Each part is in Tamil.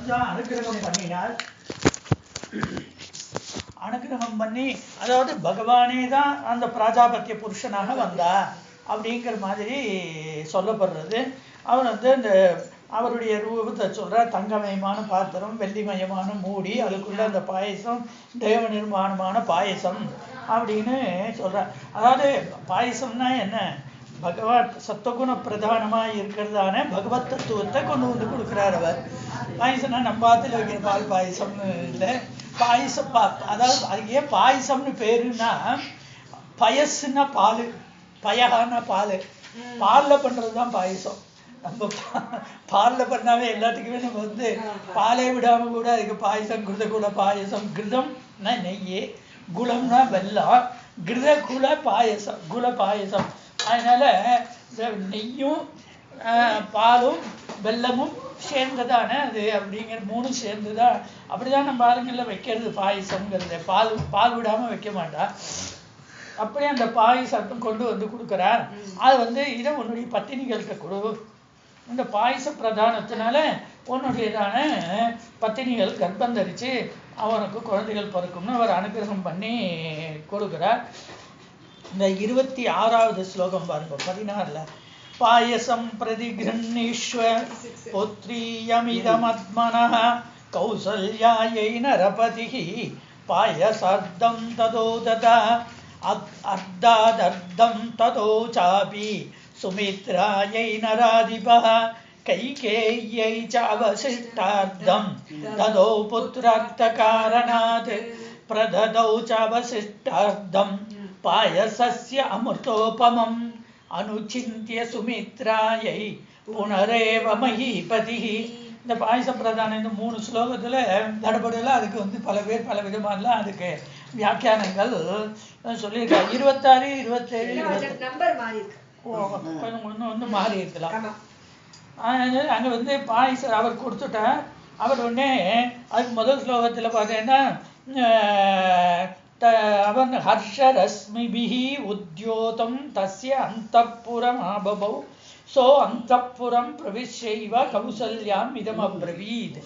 கொஞ்சம் அனுக்கிரகம் பண்ணினார். அனுக்கிரகம் பண்ணி அதாவது பகவானே தான் அந்த பிராஜாபத்திய புருஷனாக வந்தா அப்படிங்கிற மாதிரி சொல்லப்படுறது. அவர் இந்த அவருடைய ரூபத்தை சொல்ற தங்கமயமான பாத்திரம், வெள்ளிமயமான மூடி, அதுக்குள்ள அந்த பாயசம் தேவ நிர்மாணமான பாயசம் அப்படின்னு சொல்ற. அதாவது பாயசம்னா என்ன, பகவான் சத்துவகுண பிரதானமாக இருக்கிறதான பகவத் தத்துவத்தை கொண்டு வந்து கொடுக்குறார் அவர். பாயசம்னா நம்ம பாத்தில் வைக்கிற பால் பாயசம்னு இல்லை, பாயசம் அதாவது அது ஏன் பாயசம்னு பேருன்னா, பயசுன்னா பால், பயகான்னா பால், பாலில் பண்ணுறது தான் பாயசம். நம்ம பாலில் பண்ணாவே எல்லாத்துக்குமே நம்ம பாலே விடாமல் கூட அதுக்கு பாயசம், கிருதகுல பாயசம், கிருதம்னா நெய், குலம்னா வெல்லம், கிருதகுல பாயசம், குல பாயசம். அதனால நெய்யும் பாலும் வெல்லமும் சேர்ந்ததான அது அப்படிங்கிற மூணும் சேர்ந்துதான். அப்படிதான் நம்ம ஆளுங்களில் வைக்கிறது பாயசம்ங்கிறது. பால் விடாமல் வைக்க மாட்டா. அப்படியே அந்த பாயசத்தும் கொண்டு வந்து கொடுக்குறார். அது இதை உன்னுடைய பத்தினிகள்கிட்ட கொடு. இந்த பாயச பிரதானத்தினால உன்னுடையதான பத்தினிகள் கர்ப்பம் தரிச்சு அவனுக்கு குழந்தைகள் பிறக்கும்னு அவர் அனுகிரகம் பண்ணி கொடுக்குறார். இந்த 26வது ஸ்லோகம் பாருங்க, 16ல. பாயசம் பிரதிகிருண்ணீஸ்வ புத்ரியமிதமத்மனः கௌசல்யாயை நரபதிஹி பாயசார்த்தம் ததோததா அர்த்தாதர்த்தம் ததோ சாபி சுமித்ராயை நராதிபः கைகேய்யை சாவசிஷ்டார்த்தம் ததோ புத்ரார்த்தகாரணாத் பிரததௌ சாவசிஷ்டார்த்தம் பாயசஸ்ய அமிர்தோபமம் அனுச்சிந்திய சுமித்ராயை புனரேவ மஹீபதிஹி. இந்த பாயச பிரதானம் இந்த 3 ஸ்லோகத்தில் தடபடலாம். அதுக்கு பல பேர் பல விதமானலாம் அதுக்கு வியாக்கியானங்கள் சொல்லியிருக்காங்க. 26, 27 ஒன்று மாறி இருக்கலாம். அங்கே பாயசம் அவர் கொடுத்துட்டார். அவர் உடனே அதுக்கு முதல் ஸ்லோகத்தில் பார்த்தீங்கன்னா, அவன் ஹர்ஷரஸ்மிபிஹி உத்யோதம் தஸ்ய அந்தப்புரம் ஆபபௌ சோ அந்தப்புரம் பிரவிஷ்யைவ கௌசல்யாம் இதமப்ரவீத்.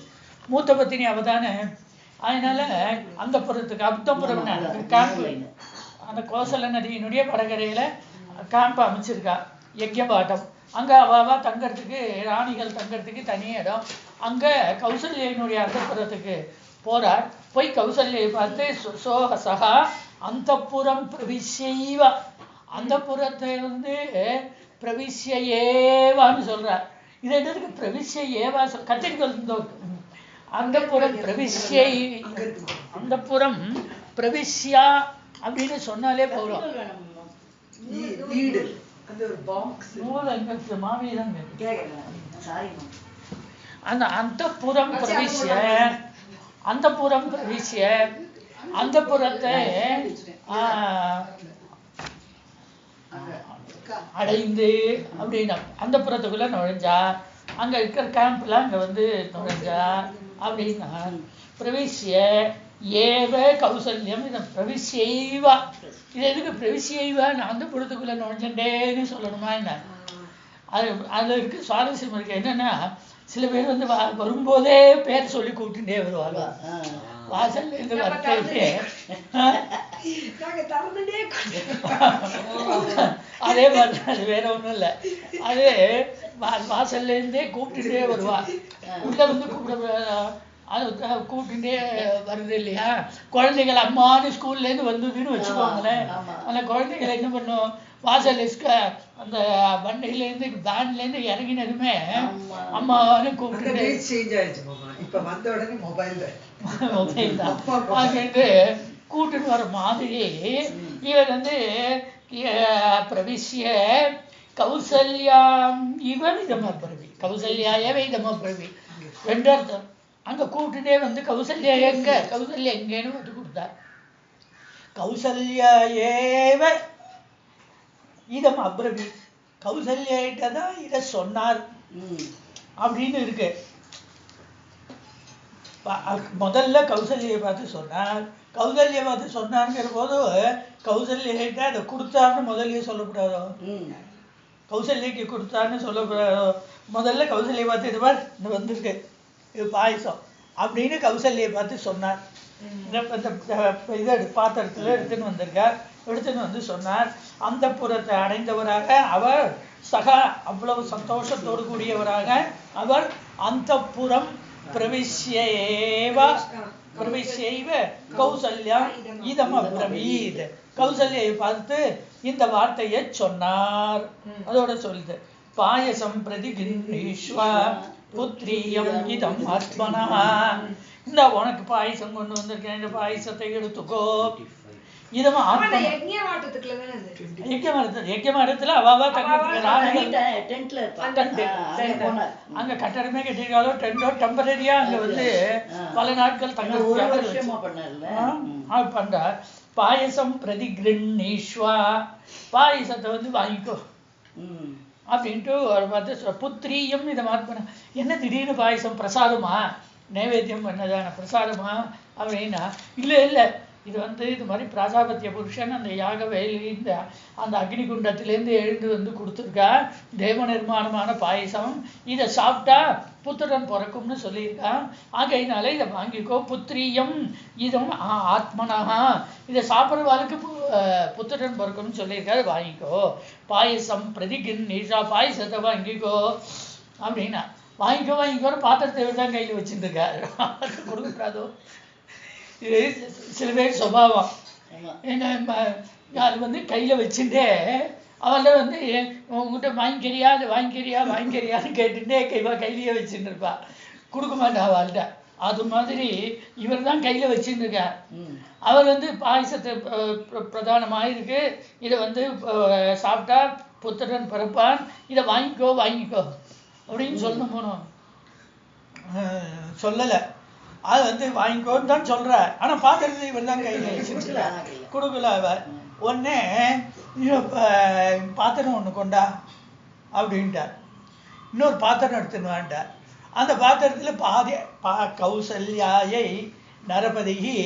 மூத்த பத்தினி அவதானே, அதனால அந்தப்புறம் கேம்ப், அந்த கோசல நதியினுடைய வடகரையில கேம்ப் அமைச்சிருக்கா, யஜ்யபாட்டம். அங்க அவ தங்கறதுக்கு, ராணிகள் தங்கறதுக்கு தனி இடம். அங்க கௌசல்யினுடைய அந்தப்புறத்துக்கு போறார். போய் கௌசல்யை பார்த்து சோகசகா அந்தப்புரம் பிரவிஷ்யைவ, அந்த புறத்தை பிரவிஷ்யேவான்னு சொல்றார். இது என்னதுக்கு பிரவிஷ்ய ஏவா கத்திரிக்கோள் அந்த புறம் பிரவிஷ்யை, அந்த புறம் பிரவிஷ்யா அப்படின்னு சொன்னாலே போதும். அந்த அந்தப்புறம் பிரவிஷ்ய, அந்தப்புறம் பிரவிஷ்ய, அந்த புறத்தை அடைந்து அப்படின்னா அந்த புறத்துக்குள்ள நுழைஞ்சா, அங்க இருக்கிற கேம்ப்ல அங்க நுழைஞ்சா அப்படின்னா பிரவிஷ்ய ஏவ கௌசல்யம். இதை பிரவிஷ்யைவா, இது எதுக்கு பிரவிஷ்யைவா, நான் அந்த புறத்துக்குள்ள நுழைஞ்சேன்னு சொல்லணுமா என்ன? அது இருக்கு சுவாரஸ்யம் இருக்கு. என்னன்னா, சில பேர் வரும்போதே பேர் சொல்லி கூப்பிட்டுட்டே வருவாங்க. வாசல்ல இருந்து வரட்டே அதே மாதிரி அது வேற ஒண்ணும் இல்லை. அது வாசல்ல இருந்தே கூப்பிட்டுட்டே வருவா. உள்ள கூப்பிட்டுட்டே வருது இல்லையா? குழந்தைகள் அம்மானு ஸ்கூல்ல இருந்து வந்ததுன்னு வச்சுக்கோங்களேன். அந்த குழந்தைகளை என்ன பண்ணும், வாசல் அந்த வண்டியில இருந்து வேன்ல இருந்து இறங்கினதுமே அம்மானு கூப்பிட்டு கூட்டுன்னு வர மாதிரி இவர் பிரவிஷ்ய கௌசல்யாம் இவன் இதமப்ரவி, கௌசல்யாயவே இதமப்ரவி ரெண்டு அர்த்தம். அங்க கூப்பிட்டுட்டே கௌசல்யா எங்க, கௌசல்யா எங்கன்னு கொடுத்தார். கௌசல்யாயேவ இதம் அப்ரவி, கௌசல்யிட்ட தான் இதை சொன்னார் அப்படின்னு இருக்கு. முதல்ல கௌசல்யை பார்த்து சொன்னார், கௌசல்யை பார்த்து சொன்னாருங்கிற போது கௌசல்யிட்ட அதை கொடுத்தாருன்னு முதல்ல சொல்லக்கூடாதோ, கௌசல்யக்கு கொடுத்தாருன்னு சொல்லக்கூடாதோ. முதல்ல கௌசல்யை பார்த்து இது மாதிரி வந்திருக்கு இது பாயசம் அப்படின்னு கௌசல்யை பார்த்து சொன்னார். இதை பாத்திரத்துல எடுத்துன்னு வந்திருக்கார். எடுத்துன்னு வந்து சொன்னார். அந்த புறத்தை அடைந்தவராக அவர் சகா அவ்வளவு சந்தோஷத்தோடு கூடியவராக அவர் அந்த புறம் பிரவிஷ்யைவ கௌசல்யா இதம் அப்ரவீத். கௌசல்யை பார்த்து இந்த வார்த்தையை சொன்னார். அதோட சொல்லுது பாயசம் பிரதிகிரீஷ்வா புத்ரியம் இதம் ஆத்மனா. இந்த உனக்கு பாயசம் கொண்டு வந்திருக்கேன், இந்த பாயசத்தை எடுத்துக்கோ. இதமா யஜ்யமரத்துல அங்க கட்டடமே கட்டிருக்காளோ டென்டோ டெம்பரரியா அங்க வந்து பல நாட்கள் தங்க பண்றார். பாயசம் பிரதிகிரீஷ்வா, பாயசத்தை வந்து வாங்கிக்கோ அப்படின்ட்டு அவர் பார்த்து புத்திரியம் இதை மாற்ற. என்ன திடீர்னு பாயசம் பிரசாதமா, நைவேத்தியம் பண்ணதான பிரசாதமா அப்படின்னா, இல்லை இல்லை இது வந்து இது மாதிரி பிராஜாபத்திய புருஷன் அந்த யாக வேலையில அந்த அக்னி குண்டத்திலேருந்து எழுந்து வந்து கொடுத்துருக்கா தேவ நிர்மாணமான பாயசம். இதை சாப்பிட்டா புத்திரன் பிறக்கும்னு சொல்லியிருக்கான். ஆகையினால இதை வாங்கிக்கோ. புத்திரியம் இதுவும் ஆத்மனஹா, இதை சாப்பிட்றவாளுக்கு புத்திரன் பிறக்கும்னு சொல்லியிருக்காரு, வாங்கிக்கோ. பாயசம் பிரதிகிரீஷ்வா, பாயசத்தை வாங்கிக்கோ அப்படின்னா வாங்கிக்கோ பாத்திரத்தை தான் கையில் வச்சுட்டு இருக்காரு. கொடுக்கூடாதோ? இது சில பேர் சுபாவம் என்ன, அது வந்து கையில் வச்சுட்டே அவளை வந்து உங்ககிட்ட வாங்கிக்கிறியா அது வாங்கிக்கிறியான்னு கேட்டுட்டே கையிலேயே வச்சுட்டு இருப்பா, கொடுக்க மாட்டா அவள்கிட்ட. அது மாதிரி இவர் தான் கையில் வச்சுட்டு இருக்கார். அவர் வந்து பாயசத்தை பிரதானமாக இருக்கு, இதை வந்து சாப்பிட்டா புத்திரன் பிறப்பான், இதை வாங்கிக்கோ அப்படின்னு சொல்லணும். போனோம் சொல்லலை, அது வந்து வாங்கிக்கோன்னு தான் சொல்ற. ஆனா பாத்திரத்தை இவர் தான் கையில் வச்சுட்டு கொடுக்கல. அவர் ஒன்னே பாத்திரம் ஒண்ணு கொண்டா அப்படின்ட்டார். இன்னொரு பாத்திரம் எடுத்துன்னு வேண்டார். அந்த பாத்திரத்துல பாதி கௌசல்யாயை நரபதிகி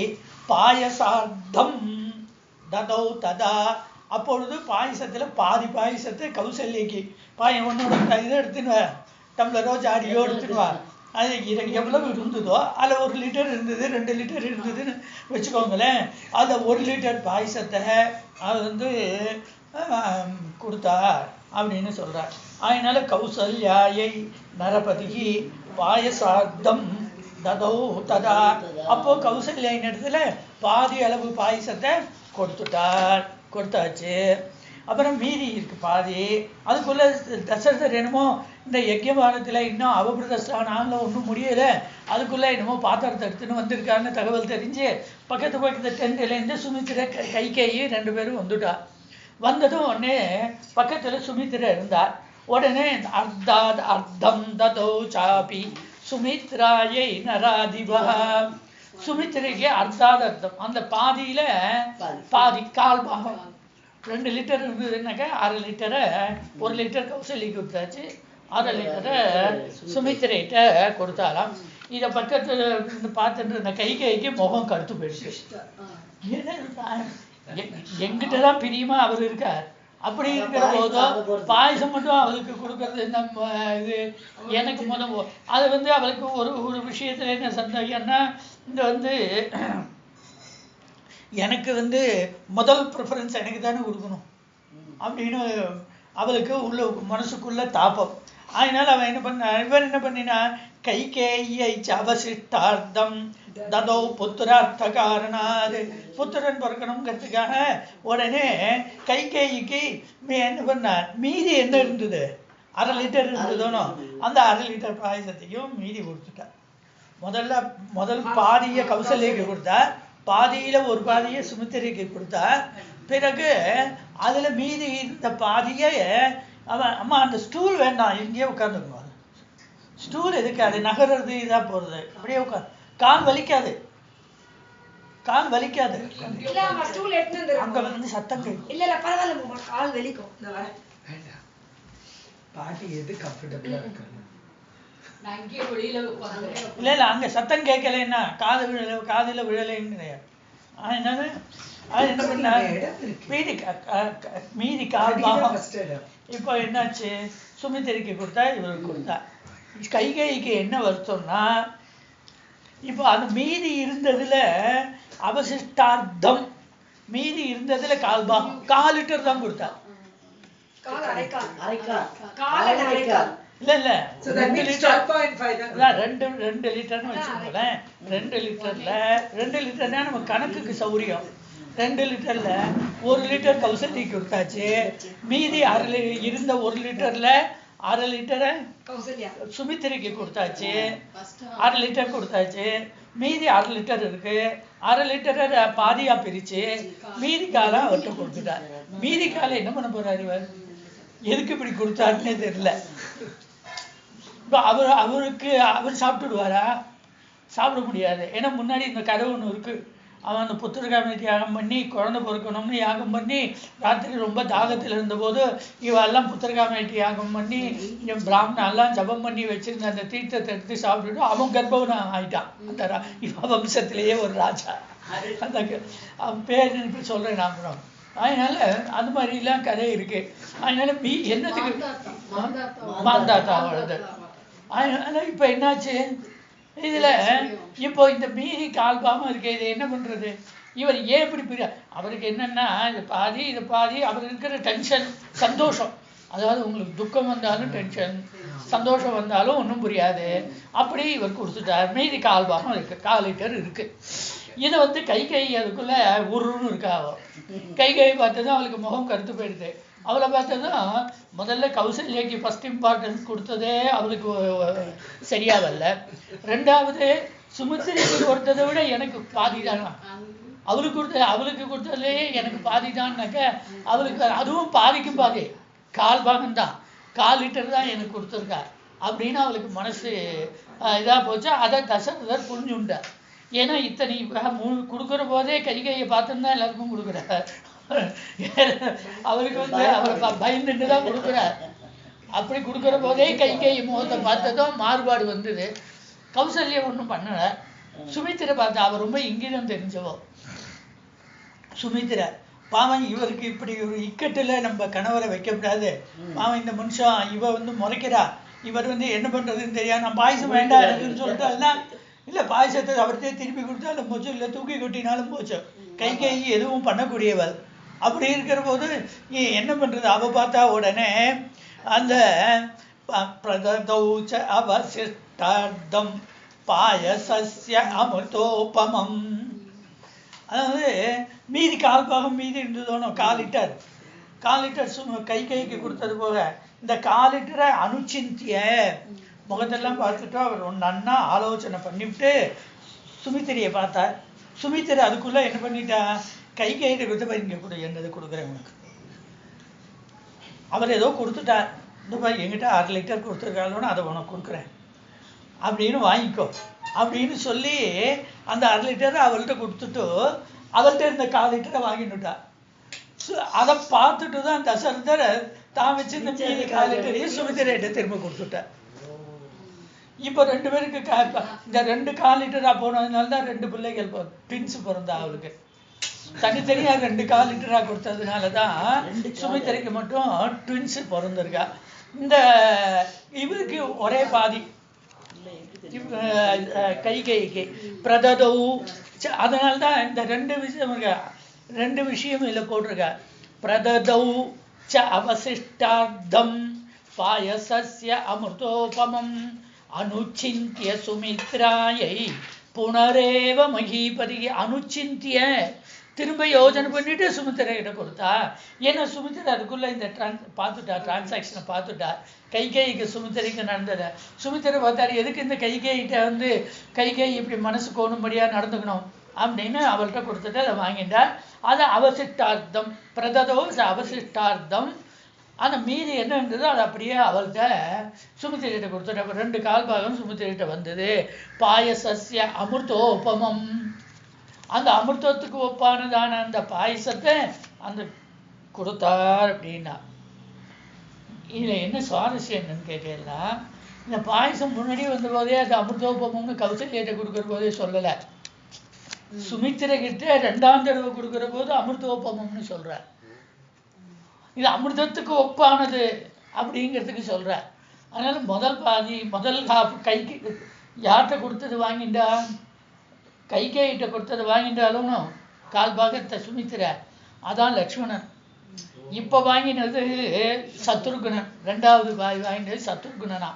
பாயசார்த்தம் ததௌ ததா. அப்பொழுது பாயசத்துல பாதி பாயசத்தை கௌசல்யக்கு ஒன்னோட இதை எடுத்துன்னு டம்ளரோ ஜாடியோ எடுத்துன்னு வா. அது எவ்வளவு இருந்ததோ அதில் 1 லிட்டர் இருந்தது, 2 லிட்டர் இருந்ததுன்னு வச்சுக்கோங்களேன். அதில் 1 லிட்டர் பாயசத்தை அது வந்து கொடுத்தார் அப்படின்னு சொல்றார். அதனால கௌசல்யாயை நரபதிகி பாயசார்த்தம் ததௌ ததா. அப்போ கௌசல்யின் இடத்துல பாதி அளவு பாயசத்தை கொடுத்தாச்சு. அப்புறம் மீதி இருக்கு பாதி. அதுக்குள்ள தசரதர் என்னமோ இந்த யஜ்யபானத்தில் இன்னும் அவபிரதஸ்தானால ஒன்றும் முடியலை, அதுக்குள்ள என்னமோ பாத்திரத்தை எடுத்துன்னு வந்திருக்காருன்னு தகவல் தெரிஞ்சு பக்கத்து டென்ட்லேருந்து சுமித்திர கைகேயி 2 பேரும் வந்துட்டா. வந்ததும் உடனே பக்கத்தில் சுமித்திர இருந்தார். உடனே அர்த்தம் ததோ சாபி சுமித்ராயை நராதிபா. சுமித்திரைக்கு அர்த்தம், அந்த பாதியில பாதி கால் பாகம் 2 லிட்டர் இருந்ததுன்னாக்கா 1/2 லிட்டரை 1 லிட்டர் கௌசல்யக்கு கொடுத்தாச்சு, 1/2 லிட்டரை சுமித்திரைகிட்ட கொடுத்தாலாம். இதை பக்கத்தில் பார்த்துட்டு இருந்த கைகைக்கு முகம் கருத்து போயிடுச்சு. எங்கிட்ட தான் பிரியமா அவர் இருக்கார். அப்படி இருக்கிற போதும் பாயசம் மட்டும் அவளுக்கு கொடுக்கறது நம்ம இது எனக்கு அது வந்து அவளுக்கு ஒரு விஷயத்துல என்ன சந்தேகம்னா, இந்த வந்து எனக்கு வந்து முதல் ப்ரிஃபரன்ஸ் எனக்கு தானே கொடுக்கணும் அப்படின்னு அவளுக்கு உள்ள மனசுக்குள்ள தாப்பம். அதனால இவர் என்ன பண்ணினா கைகேயை அவசிஷ்டார்த்தம் ததோ புத்திரார்த்த காரணாது, புத்திரன் பிறக்கணுங்கிறதுக்காக உடனே கைகேயிக்கு என்ன பண்ணார், மீதி என்ன இருந்தது 1/2 லிட்டர் இருந்ததோனோ அந்த 1/2 லிட்டர் பாயசத்தையும் மீதி கொடுத்துட்டார். முதல் பாதியை கௌசல்யக்கு கொடுத்தார், பாதியில ஒரு பாதியை சுமித்திரைக்கு கொடுத்தா. பிறகு அதுல மீதி இந்த பாதியை அவன் அம்மா அந்த ஸ்டூல் வேண்டாம் எங்கேயோ உட்காந்துக்குவாங்க. ஸ்டூல் எதுக்கு, அது நகர்றது இதா போறது, அப்படியே உட்காந்து கால் வலிக்காது அங்க வந்து சத்தம் பாட்டி எது கம்ஃபர்டபுளா இருக்கு. இல்ல அங்க சத்தம் கேட்கலன்னா காதுல விழலைன்னு கிடையாது. அதனால அது என்ன பண்ண மீதி கால் பாகம் இப்போ என்னாச்சு சுமித்திரைக்கு கொடுத்தா இவருக்கு கொடுத்தா. கைகைக்கு என்ன வருத்தம்னா இப்போ அந்த மீதி இருந்ததுல அவசிஷ்டார்த்தம் மீதி இருந்ததுல 1/4 லிட்டர் தான் கொடுத்தா. இல்ல இல்ல So that means 12.5 தான். 2 லிட்டர்னு வச்சுக்கோங்களேன். 2 லிட்டர்ல 2 லிட்டர்னா நம்ம கணக்குக்கு சௌரியம். 2 லிட்டர்ல 1 லிட்டர் கௌசல்யக்கு கொடுத்தாச்சு. மீதி இருந்த 1 லிட்டர்ல 1/2 லிட்டரை சுமித்திரைக்கு கொடுத்தாச்சு. 1/2 லிட்டர் கொடுத்தாச்சு. மீதி 1/2 லிட்டர் இருக்கு. 1/2 லிட்டரை பாதியா பிரிச்சு மீதி காலம் அவர்கிட்ட கொடுத்துட்டார். மீதி காலம் என்ன பண்ண போறாரு இவர்? எதுக்கு இப்படி கொடுத்தாருன்னே தெரியல. அவர் சாப்பிட்டுடுவாரா? சாப்பிட முடியாது. ஏன்னா முன்னாடி இந்த கதை ஒன்று இருக்கு. அவன் அந்த புத்திரகாமேட்டி யாகம் பண்ணி குழந்தை பொறுக்கணும்னு யாகம் பண்ணி ராத்திரி ரொம்ப தாகத்தில் இருந்தபோது இவெல்லாம் புத்திரகாமேட்டி யாகம் பண்ணி பிராமணெல்லாம் ஜபம் பண்ணி வச்சிருந்த அந்த தீர்த்தத்தை எடுத்து சாப்பிட்டுட்டு அவன் கர்ப்பவனம் ஆயிட்டான். அந்த இவ வம்சத்திலேயே ஒரு ராஜா. அந்த அவன் பேர் இப்படி சொல்றேன் நான் கூட. அதனால அது மாதிரிலாம் கதை இருக்கு. அதனால என்னத்துக்கு மாந்தாத்தா வருது. அதனால இப்ப என்னாச்சு இதுல இப்போ இந்த மீறி கால்பாம இருக்கு. இதை என்ன பண்றது? இவர் ஏன் இப்படி பிரியா? அவருக்கு என்னன்னா இது பாதி இது பாதி. அவர் இருக்கிற டென்ஷன் சந்தோஷம். அதாவது உங்களுக்கு துக்கம் வந்தாலும் டென்ஷன், சந்தோஷம் வந்தாலும் ஒன்றும் புரியாது. அப்படி இவர் கொடுத்துட்டார். மீதி கால்பாகம் இருக்கு, 1/4 லிட்டர் இருக்கு. இதை கைகை அதுக்குள்ள உருன்னு இருக்கா. கைகை பார்த்ததும் அவளுக்கு முகம் கருத்து போயிடுது. அவளை பார்த்ததும் முதல்ல கௌசல்யாக்கு ஃபர்ஸ்ட் இம்பார்ட்டன்ஸ் கொடுத்ததே அவளுக்கு சரியா வரல. 2வது சுமித்திரைக்கு கொடுத்ததை விட எனக்கு பாதி தான். அவளுக்கு கொடுத்ததுலேயே எனக்கு பாதி தான்னாக்க அவளுக்கு அதுவும் பாதிக்கும் பாதி 1/4 பாகம் தான், 1/4 லிட்டர் தான் எனக்கு கொடுத்துருக்கா அப்படின்னு அவளுக்கு மனசு இதா போச்சு. அதை தசரதர் புரிஞ்சுட்டார். ஏன்னா இத்தனை கொடுக்குற போதே கைகையை பார்த்துன்னு எல்லாருக்கும் கொடுக்குறார். அவருக்கு அவரை பயந்துட்டு தான் கொடுக்குறார். அப்படி கொடுக்குற போதே கைகை முகத்தை பார்த்ததும் மாறுபாடு வந்தது. கௌசல்யா ஒன்றும் பண்ணல. சுமித்திரை பார்த்தா அவர் ரொம்ப இங்கிதம் தெரிஞ்சவோ. சுமித்திரை பாவம் இவருக்கு இப்படி ஒரு இக்கட்டுல நம்ம கணவரை வைக்கப்படாது. பாவம் இந்த மனுஷன் இவ முறைக்கிறா. இவர் என்ன பண்றதுன்னு தெரியாது. நான் பாயசம் வேண்டாம் எனக்குன்னு சொல்லிட்டு அதெல்லாம் இல்லை, பாயசத்தை அவர்கிட்டே திருப்பி கொடுத்தாலும் போச்சு, இல்லை தூக்கி கொட்டினாலும் போச்சு. கைகை எதுவும் பண்ணக்கூடியவள். அப்படி இருக்கிற போது என்ன பண்றது? அவ பார்த்தா உடனே அந்த பிரதௌச்ச அவசிஷ்டார்த்தம் பாயசஸ்ய அமிர்தோபமம், அதாவது மீதி 1/4 பாகம் மீதி இருந்ததோனும் 1/4 லிட்டர் கைகைக்கு கொடுத்தது போக இந்த 1/4 லிட்டரை அனுச்சிந்திய முகத்தெல்லாம் பார்த்துட்டு அவர் நன்னா ஆலோசனை பண்ணிவிட்டு சுமித்திரையை பார்த்தார். சுமித்திரை அதுக்குள்ள என்ன பண்ணிட்டா? கைகையிட்ட கொடுத்த இங்க கொடு, என்னது கொடுக்குறேன் உனக்கு. அவர் ஏதோ கொடுத்துட்டார். இந்த மாதிரி எங்கிட்ட 1/2 லிட்டர் கொடுத்துருக்காளோன்னு அதை உனக்கு கொடுக்குறேன் அப்படின்னு வாங்கிக்கோ அப்படின்னு சொல்லி அந்த 1/2 லிட்டரை அவள்கிட்ட கொடுத்துட்டு அவள்கிட்ட இருந்த 1/4 லிட்டரை வாங்கிட்டுட்டா. அதை பார்த்துட்டு தான் தசரதர் தான் வச்சிருந்த மீதி 1/4 லிட்டரையும் சுமித்திரையிட்ட திரும்ப கொடுத்துட்டார். இப்போ 2 பேருக்கு இந்த 2/4 லிட்டரா போனதுனால தான் 2 பிள்ளைகள் ட்வின்ஸ் பிறந்தா. அவளுக்கு தனித்தனியா 2/4 லிட்டரா கொடுத்ததுனால தான் சுமித்திரைக்கு மட்டும் ட்வின்ஸ் பிறந்திருக்கா. இந்த இவருக்கு ஒரே பாதி கைகைக்கு பிரததௌ. அதனால தான் இந்த 2 விஷயம் இதில் போட்டிருக்கா. பிரததௌ ச அவசிஷ்டார்த்தம் பாயசஸ்ய அமிர்தோபமம் அனுச்சிந்திய சுமித்ராயை புனரேவ மகீபதி. அனுச்சிந்திய திரும்ப யோஜனை பண்ணிட்டு சுமித்திரை கிட்ட கொடுத்தா. ஏன்னா சுமித்திரை அதுக்குள்ள இந்த டிரான்சாக்ஷனை பார்த்துட்டா. கைகைக்கு சுமித்திரைக்கு நடந்தது. சுமித்திரை பார்த்தாரு, எதுக்கு இந்த கைகைகிட்ட கைகை இப்படி மனசு கோணும்படியா நடந்துக்கணும் அப்படின்னு அவள்கிட்ட கொடுத்துட்டு அதை வாங்கிட்டார். அது அவசிஷ்டார்த்தம் பிரததோ அவசிஷ்டார்த்தம். அந்த மீதி என்ன இருந்ததோ அது அப்படியே அவள்கிட்ட சுமித்திரைகிட்ட கொடுத்துட்டு 2/4 பாகம் சுமித்திரைகிட்ட வந்தது. பாயசஸ்ய அமிர்தோபமம், அந்த அமிர்தத்துக்கு ஒப்பானதான அந்த பாயசத்தை அந்த கொடுத்தார் அப்படின்னா. இதுல என்ன சுவாரஸ்யம் என்னன்னு கேட்டீங்கன்னா, இந்த பாயசம் முன்னாடி வந்த போதே அது அமிர்தோபமம்னு கௌசல்யிட்ட கொடுக்குற போதே சொல்லலை. சுமித்திரை கிட்ட 2ஆம் தடவை கொடுக்குற போது அமிர்தோபமம்னு சொல்றார். இது அமிர்தத்துக்கு ஒப்பானது அப்படிங்கிறதுக்கு சொல்ற. அதனால முதல் பாதி முதல் ஹாஃப் கைக்கு யார்கிட்ட கொடுத்தது வாங்கிண்டா கைகேயிட்ட கொடுத்தது வாங்கிட்டாலும் கால் பாகத்தை சுமித்திர அதான் லக்ஷ்மணன். இப்போ வாங்கினது சத்ருகுணன், ரெண்டாவது வாங்கினது சத்ருகுணனா.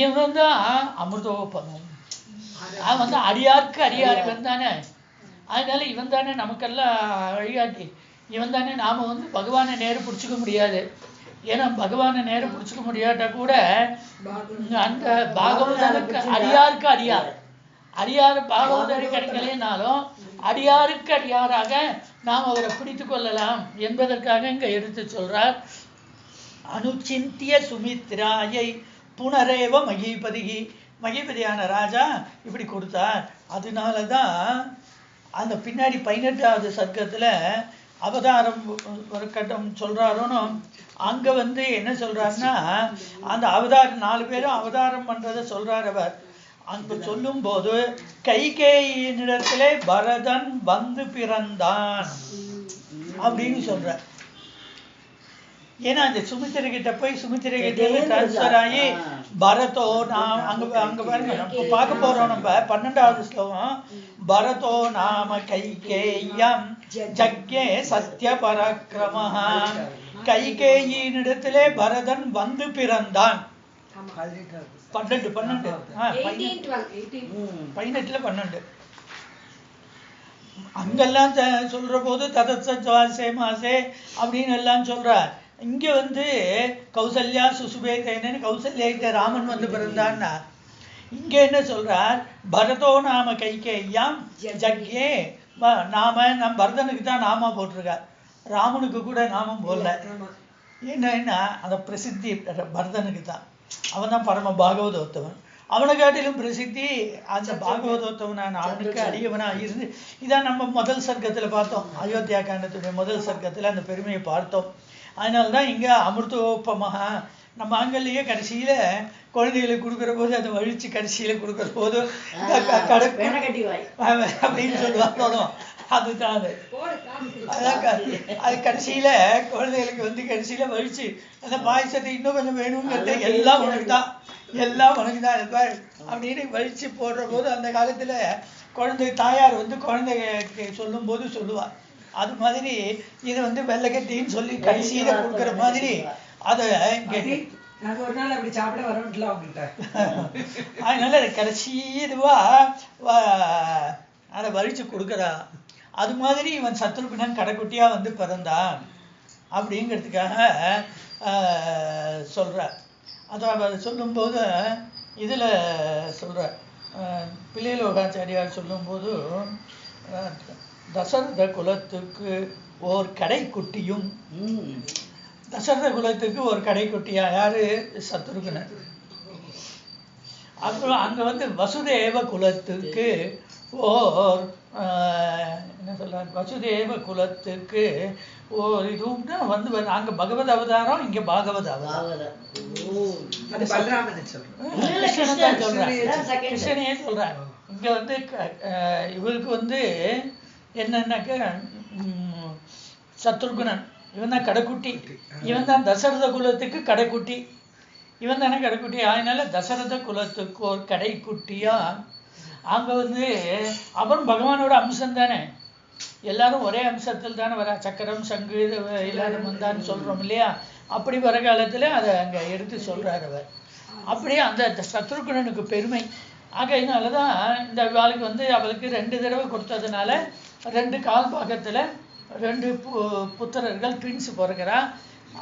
இவன் தான் அமிர்தோபமம், அவன் வந்து அடியாருக்கு அடியார் இவன் தானே. அதனால இவன் தானே நமக்கெல்லாம் வழிகாட்டி. இவன் தானே நாம வந்து பகவானை நேரம் பிடிச்சிக்க முடியாது. ஏன்னா பகவானை நேரம் பிடிச்சிக்க முடியாட்டா கூட அந்த பாகவதனுக்கு அடியாருக்கு அடியார், அடியார் பாகவதரை கிடைக்கலைனாலும் அடியாருக்கு அடியாராக நாம் அவரை பிடித்து கொள்ளலாம் என்பதற்காக இங்க எடுத்து சொல்றார். அனுச்சிந்திய சுமித்ராயை புனரேவ மகிபதி, மகிபதியான ராஜா இப்படி கொடுத்தார். அதனாலதான் அந்த பின்னாடி 18வது சர்க்கத்துல அவதாரம் ஒரு கட்டம் சொல்றாரோன்னு அங்க வந்து என்ன சொல்றாருன்னா அந்த அவதாரம் 4 பேரும் அவதாரம் பண்றதை சொல்றார் அவர். அங்கு சொல்லும் போது கைகேயினிடத்திலே பரதன் வந்து பிறந்தான் அப்படின்னு சொல்ற. ஏன்னா அந்த சுமித்திரை கிட்ட போய் சுமித்திரை கிட்ட டிரான்ஸ்பர் ஆகி பரதோ நான் அங்க பாருங்க பார்க்க போறோம் நம்ம 12வது ஸ்லோகம். பரதோ நாம கைகேயம் ஜக்யே சத்ய பராக்கிரமஹ, கைகேயினிடத்திலே பரதன் வந்து பிறந்தான். 12 அங்கெல்லாம் சொல்ற போது ததசே மாசே அப்படின்னு எல்லாம் சொல்ற. இங்க வந்து கௌசல்யா சுசுபே தேனன்னு கௌசல்யா ராமன் வந்து பிறந்தான்னா இங்க என்ன சொல்றார், பரதோ நாம கைகேயாம் ஜக்யே. நாம நம் பரதனுக்கு தான் நாம போட்டிருக்கார், ராமனுக்கு கூட நாமம் போடல. என்னன்னா அந்த பிரசித்தி பரதனுக்கு தான். அவன் தான் பரம பாகவதோத்தவன். அவனை காட்டிலும் பிரசித்தி அந்த பாகவதோத்தவனான அவனுக்கு அடியவனா இருந்து. இதான் நம்ம முதல் சர்க்கத்துல பார்த்தோம், அயோத்தியா காண்டத்துடைய முதல் சர்க்கத்துல அந்த பெருமையை பார்த்தோம். அதனால்தான் இங்க அமிர்தோபமஹா. நம்ம ஆங்கல்லையே கடைசியில குழந்தைகளுக்கு கொடுக்குற போது அதை வழிச்சு கடைசியில கொடுக்குற போது அப்படின்னு சொல்லுவாங்க. அதுதான் அது கடைசியில குழந்தைகளுக்கு வந்து கடைசியில வழிச்சு அந்த பாயசத்தை இன்னும் கொஞ்சம் வேணுங்கிறத எல்லாம் உனக்குதான், எல்லாம் உனக்குதான் இருப்பார் அப்படின்னு வழிச்சு போடுற போது அந்த காலத்துல குழந்தை தாயார் வந்து குழந்தைக்கு சொல்லும் போது சொல்லுவார். அது மாதிரி இது வந்து வெள்ளைக்கட்டின்னு சொல்லி கடைசியில கொடுக்குற மாதிரி அதை அதனால கடைசி இதுவா அதை வழிச்சு கொடுக்குறா. அது மாதிரி இவன் சத்ருகுணன் கடைக்குட்டியா வந்து பிறந்தான் அப்படிங்கிறதுக்காக சொல்ற. அதான் சொல்லும்போது இதுல சொல்ற பிள்ளைலோகாச்சாரியார் சொல்லும்போது தசரத குலத்துக்கு ஓர் கடைக்குட்டியும், தசரத குலத்துக்கு ஒரு கடைக்குட்டியா யாரு சத்ருகுணன். அப்புறம் அங்க வந்து வசுதேவ குலத்துக்கு ஓர் என்ன சொல்ற, வசுதேவ குலத்துக்கு ஓர் இதுவும் வந்து அங்க பகவத் அவதாரம், இங்க பாகவத அவதாரம். கிருஷ்ணனையே சொல்றேன். இங்க வந்து இவருக்கு வந்து என்னன்னாக்க சத்ருகுணன் இவன் தான் கடைக்குட்டி, இவன் தான் தசரத குலத்துக்கு கடைக்குட்டி, இவன் தானே கடைக்குட்டி. அதனால தசரத குலத்துக்கு ஒரு கடைக்குட்டியா அங்க வந்து அவன் பகவானோட அம்சம் தானே. எல்லாரும் ஒரே அம்சத்தில் தானே வர, சக்கரம் சங்கு எல்லாரும் வந்தான்னு சொல்றோம் இல்லையா. அப்படி வர காலத்துல அதை அங்க எடுத்து சொல்றாரு அவர். அப்படியே அந்த சத்ருகுணனுக்கு பெருமை. ஆகையினாலதான் இந்த ஆளுக்கு வந்து அவளுக்கு 2 தடவை கொடுத்ததுனால 2 கால் பாகத்துல 2 புத்திரர்கள் ட்வின்ஸ் பிறக்கிறா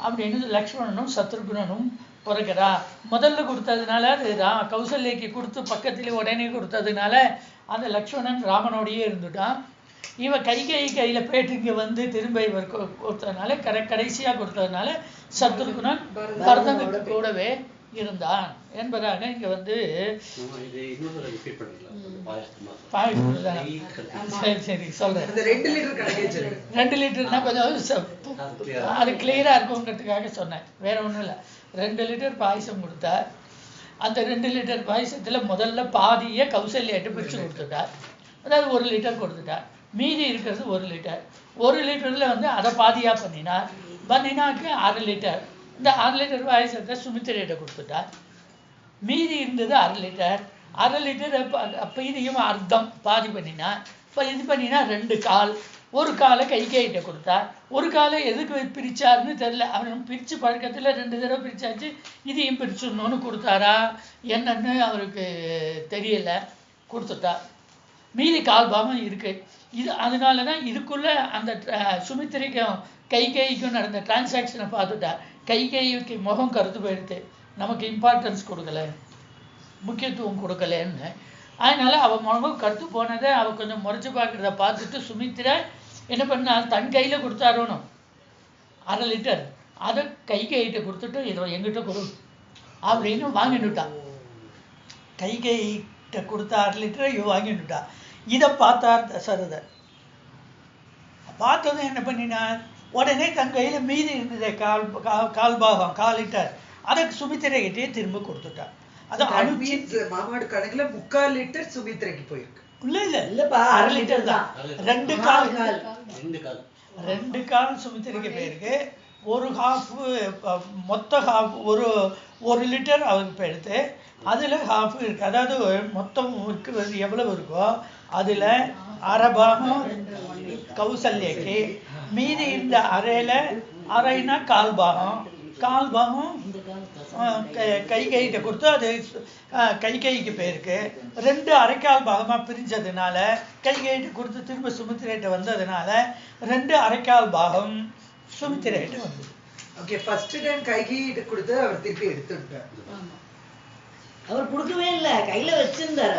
அப்படின்னு லக்ஷ்மணனும் சத்ருகுணனும் பிறக்கிறா. முதல்ல கொடுத்ததுனால அது கௌசல்யக்கு கொடுத்து பக்கத்திலே உடனே கொடுத்ததுனால அந்த லக்ஷ்மணன் ராமனோடையே இருந்துட்டான். இவன் கையில போயிட்டு இங்க வந்து திரும்ப இவர் கொடுத்ததுனால கடைசியா கொடுத்ததுனால சத்ருகுணன் பரதனுக்கு கூடவே இருந்தான் என்பதாக இங்க வந்து சரி சொல்றேன். 2 லிட்டர்னா கொஞ்சம் அது கிளியரா இருக்குங்கிறதுக்காக சொன்னேன், வேற ஒண்ணும் இல்லை. 2 லிட்டர் பாயசம் கொடுத்தார். அந்த 2 லிட்டர் பாயசத்துல முதல்ல பாதியை கௌசல்யாட்டு பிரிச்சு கொடுத்துட்டார். அதாவது 1 லிட்டர் கொடுத்துட்டார். மீதி இருக்கிறது 1 லிட்டர். 1 லிட்டர்ல வந்து அதை பாதியா பண்ணினாக்கு 6 லிட்டர். இந்த 6 லிட்டர் பாயசத்தை சுமித்திரையிட்ட கொடுத்துட்டார். மீதி இருந்தது 1/2 லிட்டர். 1/2 லிட்டர் அப்போ இதையும் அர்த்தம் பாதி பண்ணினா, இப்போ இது பண்ணினா 2 கால். ஒரு காலை கைகிட்ட கொடுத்தார். ஒரு காலை எதுக்கு பிரிச்சாருன்னு தெரியல. அவன் பிரித்து பழக்கத்தில் 2 தடவை பிரிச்சாச்சு, இதையும் பிரிச்சுடணும்னு கொடுத்தாரா என்னன்னு அவருக்கு தெரியல, கொடுத்துட்டார். மீதி 1/4 பாகம் இருக்கு. இது அதனால தான் இதுக்குள்ள அந்த சுமித்திரைக்கும் கைகேயிக்கும் நடந்த டிரான்சாக்ஷனை பார்த்துட்டார். கைகேயிக்கு முகம் கருத்து போயிடுது, நமக்கு இம்பார்ட்டன்ஸ் கொடுக்கல, முக்கியத்துவம் கொடுக்கலன்னு. அதனால அவள் முகம் கருத்து போனதை அவள் கொஞ்சம் முறைச்சு பார்க்குறத பார்த்துட்டு சுமித்திரை என்ன பண்ணா, தன் கையில் கொடுத்தாரோனும் 1/2 லிட்டர் அதை கைகிட்ட கொடுத்துட்டு இதை எங்கிட்ட கொடு அப்படின்னு வாங்கிட்டுட்டான். கைகிட்ட கொடுத்த 1/2 லிட்டரை இவ வாங்கிட்டுட்டா. இதை பார்த்தார் தசரதர். பார்த்ததும் என்ன பண்ணினார், உடனே தன் கையில் மீதி இருந்தது கால் பாகம் 1/4 லிட்டர், அதை சுமித்திரை கிட்டே திரும்ப கொடுத்துட்டார். அது மாமாடு கணக்குல 3/4 லிட்டர் சுமித்ரைக்கு போயிருக்கு. இல்லப்பா 1/2 லிட்டர் தான். 2 கால் சுமித்திரைக்கு போயிருக்கு. ஒரு ஹாஃப் மொத்த ஹாஃப் ஒரு லிட்டர் அவருக்கு போயிடுது. அதில் ஹாஃப் இருக்கு. அதாவது மொத்தம் இருக்கிறது எவ்வளவு இருக்கோ அதில் 1/2 பாகம் கௌசல்யக்கு, மீதி இந்த அரைனா 1/4 பாகம், 1/4 பாகம் கைகிட்ட கொடுத்து அது கைகைக்கு போயிருக்கு. 2 1/4 பாகமாக பிரிஞ்சதுனால கைகிட்ட கொடுத்து திரும்ப சுமித்திரைகிட்ட வந்ததுனால 2 1/4 பாகம் சுமித்திரைகிட்ட வந்தது. ஓகே, ஃபர்ஸ்ட் டைம் கைகிட்ட கொடுத்து அவர் திருப்பி எடுத்துட்டார். அவர் கொடுக்கவே இல்லை, கையில வச்சிருந்தார்.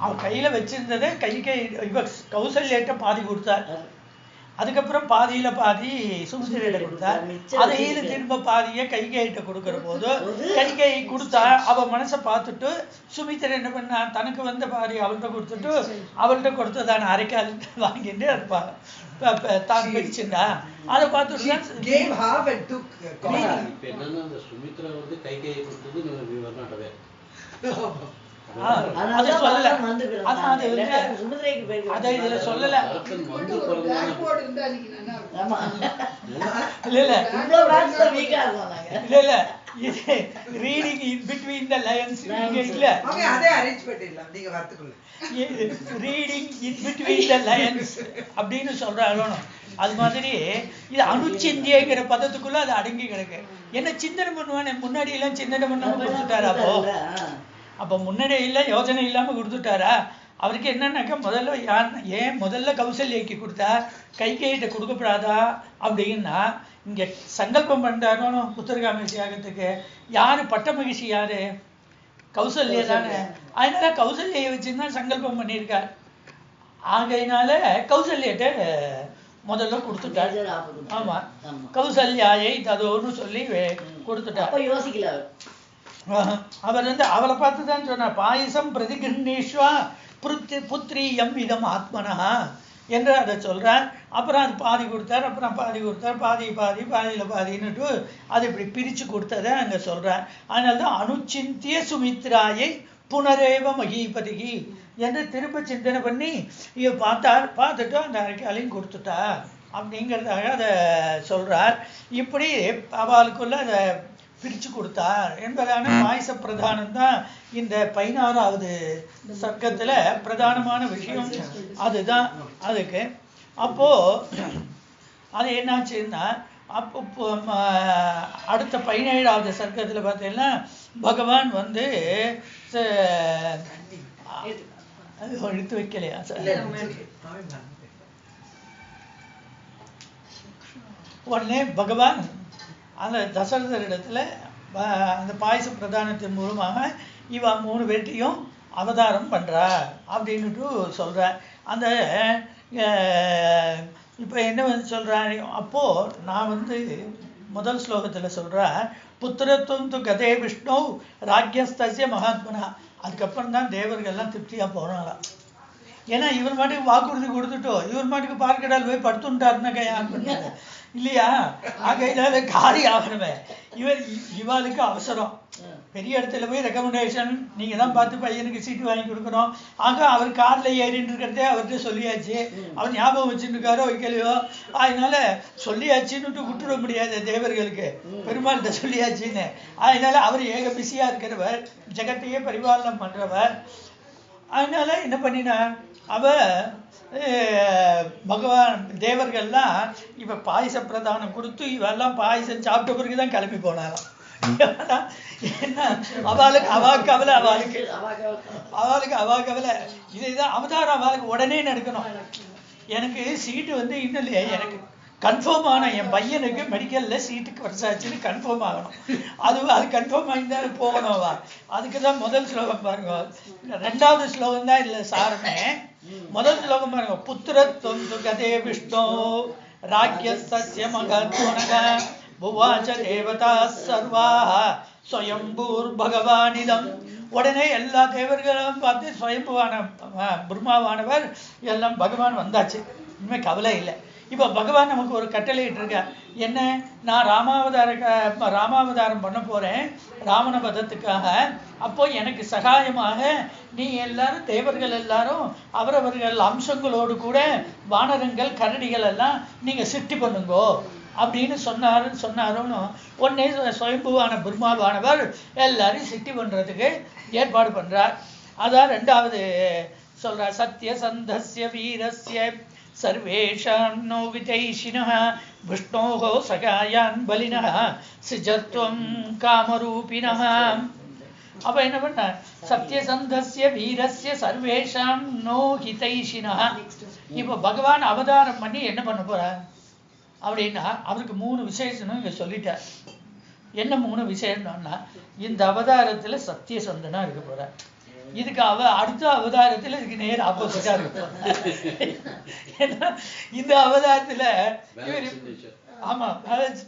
அவர் கையில வச்சிருந்ததை இவ கௌசல்யிட்ட பாதி கொடுத்தார். அதுக்கப்புறம் பாதியில பாதி சுமித்திரையிட்ட கொடுத்தார். அதையில திரும்ப பாதியை கைகிட்ட கொடுக்கிற போது கைகை கொடுத்தா அவ மனசை பார்த்துட்டு சுமித்திரை என்ன பண்ணா, தனக்கு வந்த பாதி அவள்கிட்ட கொடுத்துட்டு அவள்கிட்ட கொடுத்ததான 1/4 கால் வாங்கிட்டு இருப்பாங்க தான் பிரிச்சுண்டா. அதை பார்த்துட்டு அது சொல்லல, அதை இதுல சொல்லல. இல்ல reading in between the lines இல்ல, அதே அரேஞ்ச் பண்ணிடலாம் நீங்க வரதுக்குள்ள. Reading in between the lines அப்படின்னு சொல்றாங்க. அது மாதிரி இது அனுச்சிந்தியங்கிற பதத்துக்குள்ள அது அடங்கி கிடக்கு. என்ன சிந்தனை பண்ணுவானே, முன்னாடி எல்லாம் சிந்தனை பண்ணாம கொடுத்துட்டாரா? அப்போ முன்னாடி இல்லை, யோஜனை இல்லாம கொடுத்துட்டாரா? அவருக்கு என்னன்னாக்கா முதல்ல கௌசல்யக்கு கொடுத்தா கைகிட்ட கொடுக்கப்படாதா அப்படின்னா, இங்க சங்கல்பம் பண்றாரோ புத்திரகாமேசி யாகத்துக்கு யாரு பட்ட மகிழ்ச்சி, யாரு கௌசல்யா தானே. அதனால கௌசல்யை வச்சுதான் சங்கல்பம் பண்ணியிருக்கார். ஆகையினால கௌசல்யிட்ட முதல்ல கொடுத்துட்டார். ஆமா, கௌசல்யாயை ததோன்னு சொல்லி கொடுத்துட்டார். யோசிக்கல அவர் அவளை பார்த்து தான் சொன்னார், பாயசம் பிரதிகிருஷ்ணீஸ்வா புத்திரியம் இதம் ஆத்மனா என்று அதை சொல்றார். அப்புறம் அது பாதி கொடுத்தார், அப்புறம் பாதி கொடுத்தார், பாதியில பாதின்னுட்டு அது இப்படி பிரிச்சு கொடுத்ததை அங்க சொல்றார். அதனால்தான் அனுச்சிந்திய சுமித்ராயை புனரேவ மகீபதிகி என்று திரும்ப சிந்தனை பண்ணி இவ பார்த்துட்டு அந்த 1/2 காலையும் கொடுத்துட்டா அப்படிங்கிறதாக அதை சொல்றார். இப்படி அவளுக்குள்ள அதை பிரிச்சு கொடுத்தார் என்பதான பாயச பிரதானம் தான் இந்த 16வது சர்க்கத்துல பிரதானமான விஷயம். அதுதான் அதுக்கு. அப்போ அது என்னாச்சுன்னா, அப்போ அடுத்த 17வது சர்க்கத்துல பார்த்தீங்கன்னா பகவான் எடுத்து வைக்கலையா உடனே பகவான் அந்த தசரதரிடத்துல அந்த பாயச பிரதானத்தின் மூலமாக இவ 3 பேர்ட்டையும் அவதாரம் பண்றா அப்படின்னுட்டு சொல்ற. அந்த இப்போ என்ன சொல்றாரு, அப்போ நான் முதல் ஸ்லோகத்துல சொல்றேன், புத்திரத்துவம் து கதே விஷ்ணு ராஜ்யஸ்தஸ்ய மகாத்மனா. அதுக்கப்புறம் தான் தேவர்கள்லாம் திருப்தியா போனாலாம். ஏன்னா இவர் மாட்டுக்கு வாக்குறுதி கொடுத்துட்டோ இவர் மாட்டுக்கு பார்க்கடால் போய் படுத்துட்டாருன்னா யார் பண்ணாரு இல்லையா? ஆகையினால காரி ஆகணுமே. இவாளுக்கு அவசரம், பெரிய இடத்துல போய் ரெக்கமெண்டேஷன் நீங்கள் தான் பார்த்து பையனுக்கு சீட்டு வாங்கி கொடுக்கணும். ஆக அவர் காரில் ஏறின்னு இருக்கிறதே அவர்கிட்ட சொல்லியாச்சு. அவர் ஞாபகம் வச்சுருக்காரோ வைக்கலையோ, அதனால சொல்லியாச்சுன்னுட்டு விட்டுட முடியாது தேவர்களுக்கு, பெருமாள்கிட்ட சொல்லியாச்சுன்னு. அதனால அவர் ஏக பிஸியாக இருக்கிறவர், ஜெகத்தையே பரிபாலனம் பண்ணுறவர். அதனால என்ன பண்ணினார், பகவான் தேவர்கள்லாம் இவ பாயச பிரதானம் கொடுத்து இவெல்லாம் பாயசம் சாப்பிட்ட பிறகு தான் கிளம்பி போனாராம். என்ன அவளுக்கு அவா கவலை, இதுதான் அவதாரம். அவளுக்கு உடனே நடக்கணும். எனக்கு சீட்டு இன்னும் இல்லையா, எனக்கு கன்ஃபார்ம் ஆகணும். என் பையனுக்கு மெடிக்கல்ல சீட்டுக்கு வருஷாச்சுன்னு கன்ஃபார்ம் ஆகணும். அது கன்ஃபார்ம் ஆகிதான் போகணும். அதுக்கு தான் முதல் ஸ்லோகம் பாருங்க. 2வது ஸ்லோகம் தான் இல்லை சாரமே. முதல் ஸ்லோகம் பாருங்க. புத்திரத்வம் கதே விஷ்ணு ராஜ்யஸ்ய மகத்வனக புவாச்ச தேவதா சர்வாஹ ஸ்வயம்பூர் பகவானிதம். உடனே எல்லா தேவர்களும் பார்த்து ஸ்வயம்புவான பிரம்மாவானவர் எல்லாம் பகவான் வந்தாச்சு, இனிமே கவலை இல்லை. இப்போ பகவான் நமக்கு ஒரு கட்டளை இட்டிருக்கார். என்ன, நான் ராமாவதாரம் பண்ண போறேன் ராவண வதத்துக்காக. அப்போ எனக்கு சகாயமாக நீ எல்லாரும் தேவர்கள் எல்லாரும் அவரவர்கள் அம்சங்களோடு கூட வானரங்கள் கரடிகள் எல்லாம் நீங்க சிருஷ்டி பண்ணுங்கோ அப்படின்னு சொன்னாருன்னு உடனே சுயம்புவான பிரம்மாவானவர் எல்லாரையும் சிருஷ்டி பண்றதுக்கு ஏற்பாடு பண்றார். அதான் 2வது சொல்றார். சத்ய சந்தஸ்ய வீரஸ்ய சர்வேஷாம் நோ விதைஷினஹ விஷ்ணோஹோ சகாயான் பலினஹ சிஜத்வம் காமரூபினஹ. அப்ப என்ன பண்ண, சத்யசந்தஸ்ய வீரஸ்ய சர்வேஷாம் நோ ஹிதைஷினஹ. இப்ப பகவான் அவதாரம் பண்ணி என்ன பண்ண போறார் அப்படின்னா, அவருக்கு 3 விசேஷனும் இங்க சொல்லிட்டார். என்ன 3 விசேஷம்னா, இந்த அவதாரத்துல சத்தியசந்தனா இருக்க போறார். இதுக்கு அடுத்த அவதாரத்துல இதுக்கு நேர் ஆப்போசிட்டா இருக்கு. ஏன்னா இந்த அவதாரத்துல ஆமா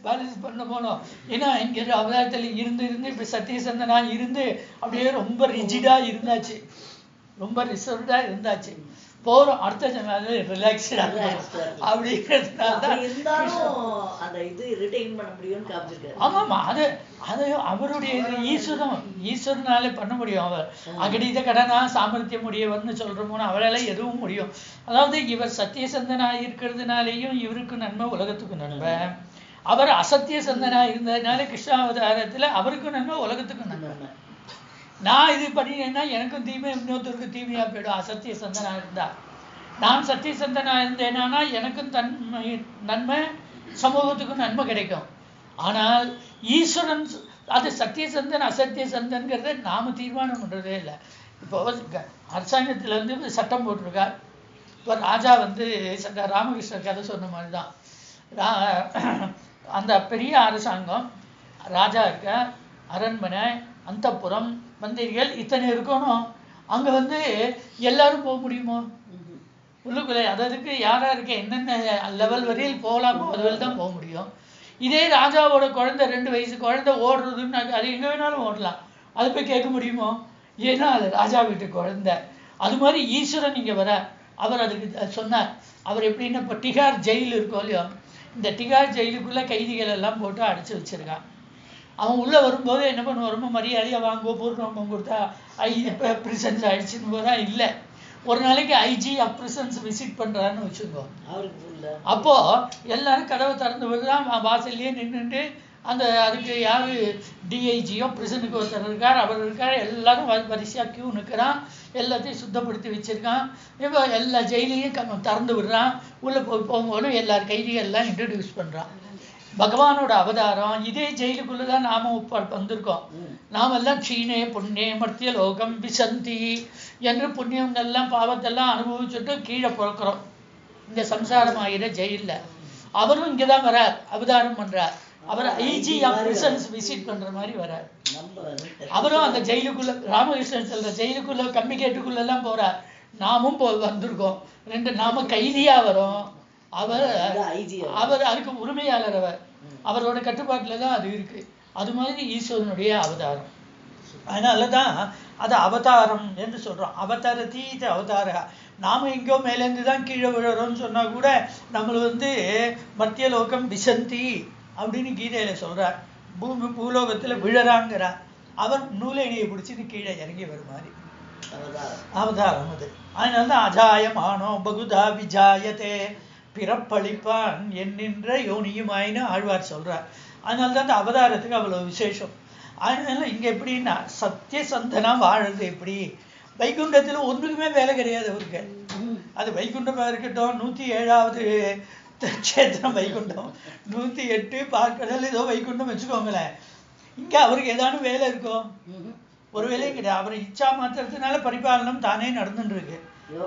பேலன்ஸ் பண்ண போனோம். ஏன்னா இங்க அவதாரத்துல இருந்து இப்ப சத்தியசந்தனா இருந்து அப்படியே ரொம்ப ரிஜிடா இருந்தாச்சு, ரொம்ப ரிசர்வ்டா இருந்தாச்சு. போறோம் அடுத்த ஜென்மத்துல ரிலாக்ஸ்டா அப்படிங்கிறதுனால ஆமாமா அது அவருடைய ஈஸ்வரனாலே பண்ண முடியும். அவர் அகடித கடனா சாமர்த்தியம் முடியவர்னு சொல்றோமோ அவளால எதுவும் முடியும். அதாவது இவர் சத்தியசந்தனா இருக்கிறதுனாலேயும் இவருக்கு நன்மை, உலகத்துக்கு நன்மை. அவர் அசத்திய சந்தனா இருந்ததுனால கிருஷ்ணாவதாரத்துல அவருக்கும் நன்மை, உலகத்துக்கும் நன்மை. நான் இது பண்ணினேன்னா எனக்கும் தீமை, இன்னொருத்தருக்கு தீமையா போயிடும் அசத்திய சந்தனா இருந்தா. நான் சத்திய சந்தனா இருந்தேனா எனக்கும் நன்மை, சமூகத்துக்கும் நன்மை கிடைக்கும். ஆனால் ஈஸ்வரன் அது சத்திய சந்தன் அசத்திய சந்தன்கிறத நாம தீர்மானம் பண்றதே இல்லை. இப்போ அரசாங்கத்துல சட்டம் போட்டிருக்கார். இப்போ ராஜா ராமகிருஷ்ணர் கதை சொன்ன மாதிரிதான். அந்த பெரிய அரசாங்கம், ராஜா இருக்க, அரண்மனை, அந்தப்புறம், மந்திரிகள் இத்தனை இருக்கணும். அங்க எல்லாரும் போக முடியுமோ உள்ளுக்குள்ளே? அதுக்கு யாராருக்கு என்னென்ன லெவல் வரையில் போகலாமோ அதுவரை தான் போக முடியும். இதே ராஜாவோட குழந்தை 2 வயசு குழந்தை ஓடுறதுன்னு அது எங்க வேணாலும் ஓடலாம். அது போய் கேட்க முடியுமோ? ஏன்னா அது ராஜா வீட்டு குழந்தை. அது மாதிரி ஈஸ்வரன் இங்க வர அவர் அதுக்கு சொன்னார். அவர் எப்படின்னா, இப்போ திகார் ஜெயில் இருக்கோ இல்லையோ, இந்த திகார் ஜெயிலுக்குள்ள கைதிகள் எல்லாம் போட்டு அடைச்சு வச்சிருக்கான். அவன் உள்ள வரும்போது என்ன பண்ணுவான், ரொம்ப மரியாதையா வாங்கோ பூர்ணம் கொடுத்தா பிரிசன்ஸ் ஆயிடுச்சுன்னு போறா. இல்லை, ஒரு நாளைக்கு ஐஜி ஆஃப் பிரிசன்ஸ் விசிட் பண்றாருன்னு வச்சுக்கோ. அப்போ எல்லாரும் கதவை திறந்து விடுறான், வாசல்லையே நின்றுட்டு அதுக்கு யாரு டிஐஜியோ பிரிசனுக்கு ஒருத்தர் இருக்கார், அவர் இருக்கார், எல்லாரும் வரிசையா கியூ நிற்கிறான், எல்லாத்தையும் சுத்தப்படுத்தி வச்சிருக்கான். இப்போ எல்லா ஜெயிலையும் திறந்து விடுறான். உள்ள போகும்போது எல்லார் கைதிகள்லாம் இன்ட்ரடியூஸ் பண்றான். பகவானோட அவதாரம் இதே ஜெயிலுக்குள்ளதான் நாம வந்திருக்கோம். நாமெல்லாம் க்ஷீணே புண்ணிய மர்த்திய லோகம் விசந்தி என்று புண்ணியங்கள்லாம் பாவத்தெல்லாம் அனுபவிச்சுட்டு கீழே பிறக்கிறோம் இந்த சம்சாரம் ஆகிற ஜெயில. அவரும் இங்கதான் வரார், அவதாரம் பண்றார். அவர் ஐஜி ஆஃப் பிரிசன்ஸ் விசிட் பண்ற மாதிரி வரார். அவரும் அந்த ஜெயிலுக்குள்ள, ராமகிருஷ்ணன் சொல்ற ஜெயிலுக்குள்ள கம்பி கேட்டுக்குள்ள எல்லாம் போறார். நாமும் வந்திருக்கோம். 2 நாம கைதியா வரோம். அவர் அதுக்கு உரிமையாளர். அவரோட கட்டுப்பாட்டுல தான் அது இருக்கு. அது மாதிரி ஈஸ்வரனுடைய அவதாரம். அதனாலதான் அது அவதாரம் என்று சொல்றோம். அவதாரதீத அவதார. நாம எங்கோ மேலேருந்து தான் கீழே விழுறோம்னு சொன்னா கூட நம்மள மத்திய லோகம் விசந்தி அப்படின்னு கீதையில சொல்றார். பூலோகத்துல விழறாங்கிறார். அவர் நூலேணியை பிடிச்சிட்டு கீழே இறங்கி வருமாறு அவதாரம் அது. அதனால்தான் அஜாயமானோ பகுதா விஜாயத்தே, பிறப்பளிப்பான் என்னென்ற யோனியுமாயின்னு ஆழ்வார் சொல்றார். அதனால்தான் அந்த அவதாரத்துக்கு அவ்வளவு விசேஷம். அதனால இங்க எப்படின்னா சத்தியசந்தனா வாழறது எப்படி, வைகுண்டத்துல ஒன்றுக்குமே வேலை கிடையாது அவருக்கு. அது வைகுண்டமா இருக்கட்டும், 107வது கஷேத்திரம் வைகுண்டம், 108 பார்க்கடல் ஏதோ வைகுண்டம் வச்சுக்கோங்களேன். இங்க அவருக்கு ஏதானும் வேலை இருக்கும்? ஒரு வேலையும் கிடையாது. அவர் இச்சா மாத்திரத்தினால பரிபாலனம் தானே நடந்துட்டு இருக்கு.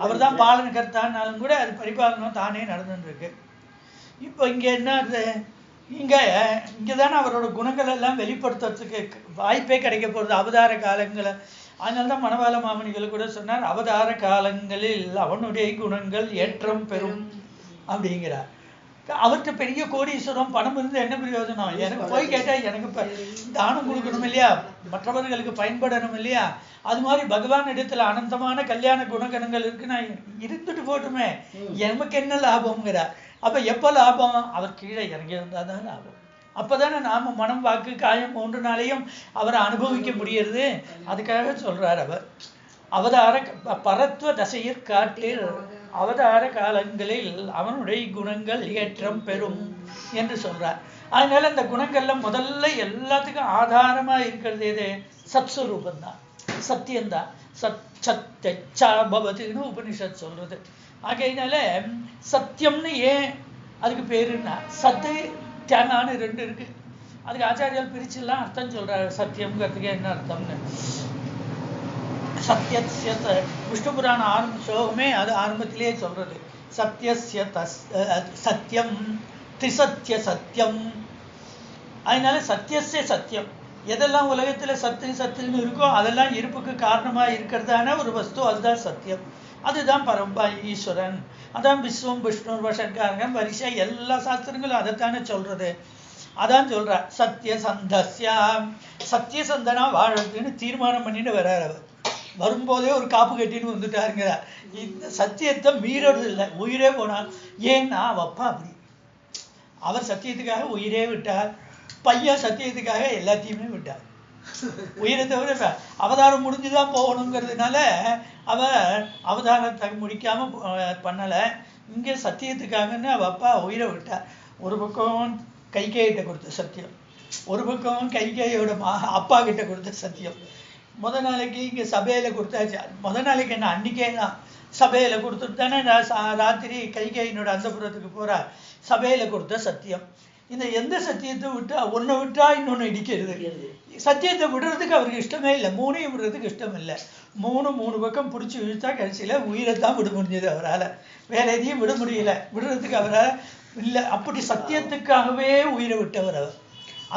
அவர் தான் பாலனகர்த்தானாலும் கூட அது பரிபாலனம் தானே நடந்துட்டு இருக்கு. இப்போ இங்க என்ன, இங்கதானே அவரோட குணங்கள் எல்லாம் வெளிப்படுத்துறதுக்கு வாய்ப்பே கிடைக்க போறது அவதார காலங்களை. அதனால்தான் மணவாள மாமணிகள் கூட சொன்னார், அவதார காலங்களில் அவனுடைய குணங்கள் ஏற்றம் பெறும் அப்படிங்கிறார். அவர்கிட்ட பெரிய கோடீஸ்வரம் பணம் இருந்து என்ன பிரயோஜனம்? எனக்கு போய் கேட்டா எனக்கு தானம் கொடுக்கணும் இல்லையா, மற்றவர்களுக்கு பயன்படணும் இல்லையா? அது மாதிரி பகவான் இடத்துல அனந்தமான கல்யாண குணகணங்கள் இருக்கு, நான் இருந்துட்டு போட்டுமே, எனக்கு என்ன லாபம்ங்கிறார். அப்ப எப்ப லாபம்? அவர் கீழே இறங்கி இருந்தாதான் லாபம். அப்பதானே நாம மனம் வாக்கு காயம் 3 நாளையும் அவரை அனுபவிக்க முடியறது. அதுக்காக சொல்றார் அவர் அவதார பரத்வ தசையிற் காட்டில் அவதார காலங்களில் அவனுடைய குணங்கள் ஏற்றம் பெறும் என்று சொல்றார். அதனால இந்த குணங்கள்ல முதல்ல எல்லாத்துக்கும் ஆதாரமா இருக்கிறது எது? சத்ஸ்வரூபந்தான், சத்தியம்தான். சத்யச்சாபவத்துன்னு உபனிஷத் சொல்றது. ஆகையினால சத்தியம்னு ஏன் அதுக்கு பேருன்னா, சத்து தியானான்னு 2 இருக்கு. அதுக்கு ஆச்சாரியால் பிரிச்சுலாம் அர்த்தம் சொல்றாரு. சத்தியம்ங்கிறதுக்கு என்ன அர்த்தம்னு சத்தியஸ்ய விஷ்ணு புராண ஸ்லோகமே அது ஆரம்பத்திலேயே சொல்றது. சத்தியஸ்ய சத்தியம் திசத்திய சத்தியம். அதனால சத்தியஸ்ய சத்தியம், எதெல்லாம் உலகத்துல சத்துன்னு இருக்கோ அதெல்லாம் இருப்புக்கு காரணமா இருக்கிறதான ஒரு வஸ்து, அதுதான் சத்தியம். அதுதான் பரம்பா ஈஸ்வரன், அதான் விஸ்வம் விஷ்ணு வஷட்காரகம் வரிசை எல்லா சாஸ்திரங்களும் அதைத்தானே சொல்றது. அதான் சொல்ற சத்தியசந்தஸ்யா, சத்தியசந்தனா வாழறதுன்னு தீர்மானம் பண்ணிட்டு வர்றார். அவர் வரும்போதே ஒரு காப்பு கட்டின்னு வந்துட்டாருங்கிறார். இந்த சத்தியத்தை மீறது இல்லை, உயிரே போனார். ஏன்னா அவப்பா அப்படி, அவர் சத்தியத்துக்காக உயிரே விட்டார், பையன் சத்தியத்துக்காக எல்லாத்தையுமே விட்டார். உயிரை தவிர அவதாரம் முடிஞ்சுதான் போகணுங்கிறதுனால அவர் அவதாரத்தை முடிக்காம பண்ணல. இங்க சத்தியத்துக்காகன்னு அவ அப்பா உயிரை விட்டார். ஒரு பக்கம் கைகேயிட்ட கொடுத்த சத்தியம், ஒரு பக்கம் கைகேயோட அப்பா கிட்ட கொடுத்த சத்தியம். முதல் நாளைக்கு இங்க சபையில கொடுத்தாச்சு. முதல் நாளைக்கு என்ன, அன்னைக்கே தான் சபையில கொடுத்துட்டு தானே ராத்திரி கைகேயினோட அந்தப்புறத்துக்கு போறா. சபையில கொடுத்த சத்தியம். இந்த எந்த சத்தியத்தை விட்டா ஒன்னை விட்டா இன்னொன்னு இடிக்கிறது. சத்தியத்தை விடுறதுக்கு அவருக்கு இஷ்டமே இல்லை, 3ஐயும் விடுறதுக்கு இஷ்டம் இல்லை. 3 பக்கம் பிடிச்சி இழுத்தா கடைசியில உயிரைத்தான் விட முடிஞ்சது அவரால், வேற எதையும் விட முடியல, விடுறதுக்கு அவரால் இல்லை. அப்படி சத்தியத்துக்காகவே உயிரை விட்டவர் அவர்,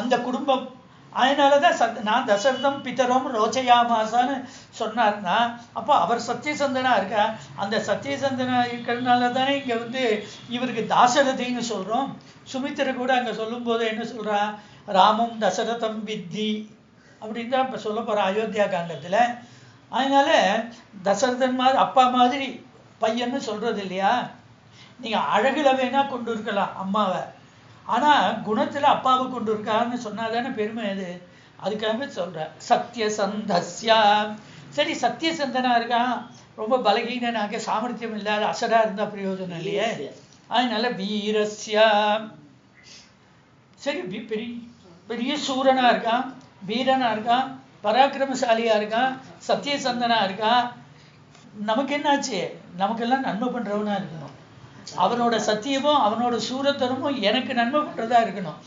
அந்த குடும்பம். அதனாலதான் நான் தசரதம் பிதரம் ரோச்சையாமாசான்னு சொன்னார்னா, அப்போ அவர் சத்தியசந்தனா இருக்கா. அந்த சத்தியசந்தனா இருக்கிறதுனால தானே இங்க இவருக்கு தாசரதின்னு சொல்றோம். சுமித்திர கூட அங்க சொல்லும் போது என்ன சொல்றா, ராமம் தசரதம் வித்தி அப்படின்னு தான் இப்ப சொல்ல போற அயோத்தியா காண்டத்துல. அதனால தசரதன் மாதிரி அப்பா மாதிரி பையன்னு சொல்றது இல்லையா. நீங்க அழகுல வேணா கொண்டு இருக்கலாம் அம்மாவை, ஆனா குணத்துல அப்பாவை கொண்டு இருக்கான்னு சொன்னாதானே பெருமை அது. அதுக்காக சொல்ற சத்தியசந்தஸ்யா. சரி, சத்தியசந்தனா இருக்கான், ரொம்ப பலகீனனாக சாமர்த்தியம் இல்லாத அசடா இருந்தா பிரயோஜனம் இல்லையே. அதனால வீரஸ்யா, சரி பெரிய சூரனா இருக்கான், வீரனா இருக்கான், பராக்கிரமசாலியா இருக்கான், சத்தியசந்தனா இருக்கான். நமக்கு என்னாச்சு, நமக்கெல்லாம் நன்மை பண்றவனா இருக்கணும். அவனோட சத்தியமும் அவனோட சூரத்தனமும் எனக்கு நன்மை பண்றதா இருக்கணும்.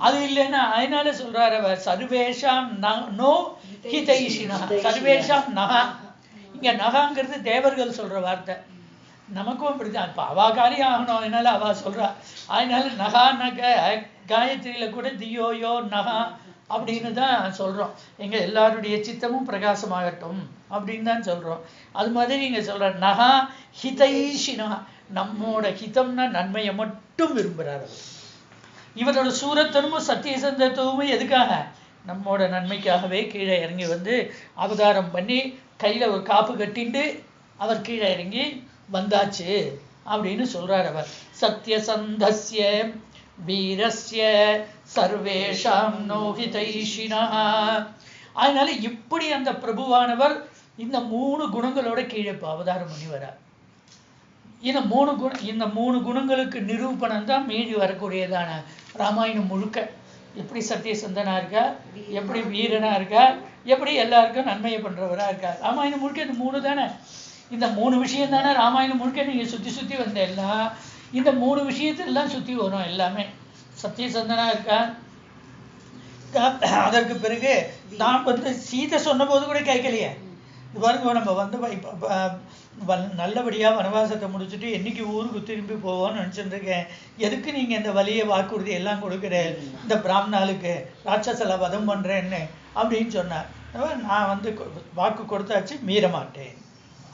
அது இல்லைன்னா அதனால சொல்றாரு அவர் சர்வேஷாம் நோ ஹிதைஷினா, சர்வேஷாம் நகா. இங்க நகாங்கிறது தேவர்கள் சொல்ற வார்த்தை, நமக்கும் அப்படிதான். இப்ப அவா காரியம் ஆகணும், அதனால அவா சொல்றா. அதனால நகா நக, காயத்ரியில கூட தியோயோ நகா அப்படின்னு தான் சொல்றோம். எங்க எல்லாருடைய சித்தமும் பிரகாசமாகட்டும் அப்படின்னு தான் சொல்றோம். அது மாதிரி இங்க சொல்ற நகா ஹிதைஷினா, நம்மோட ஹிதம்னா நன்மையை மட்டும் விரும்புறாரு. இவரோட சூரத்தனமும் சத்தியசந்தத்துவமும் எதுக்காக, நம்மோட நன்மைக்காகவே கீழே இறங்கி அவதாரம் பண்ணி கையில ஒரு காப்பு கட்டிண்டு அவர் கீழே இறங்கி வந்தாச்சு அப்படின்னு சொல்றார் அவர். சத்தியசந்தஸ்ய வீரஸ்ய சர்வேஷாம் நோஹிதைஷினா. அதனால இப்படி அந்த பிரபுவானவர் இந்த 3 குணங்களோட கீழே அவதாரம் பண்ணி வரார். இந்த மூணு குணங்களுக்கு நிரூபணம் தான் மீதி வரக்கூடியதான ராமாயணம் முழுக்க. எப்படி சத்தியசந்தனா இருக்கா, எப்படி வீரனா இருக்கா, எப்படி எல்லாருக்கும் நன்மையை பண்றவரா இருக்கா. ராமாயணம் முழுக்க இந்த 3 தானே. இந்த 3 விஷயம் தானே ராமாயணம் முழுக்க. நீங்க சுத்தி வந்த எல்லாம் இந்த 3 விஷயத்திலாம் சுத்தி வரும் எல்லாமே. சத்தியசந்தனா இருக்கா. அதற்கு பிறகு நான் சீதை சொன்ன போது கூட கேட்கலையே. இது பாருங்க, நம்ம நல்லபடியா வனவாசத்தை முடிச்சுட்டு என்னைக்கு ஊருக்கு திரும்பி போவோம்னு நினைச்சுட்டு இருக்கேன். எதுக்கு நீங்க இந்த வலிய வாக்குறுதி எல்லாம் கொடுக்குறேன் இந்த பிராமணாளுக்கு, ராட்சசல வதம் பண்றேன்னு அப்படின்னு சொன்னார். நான் வாக்கு கொடுத்தாச்சு, மீற மாட்டேன்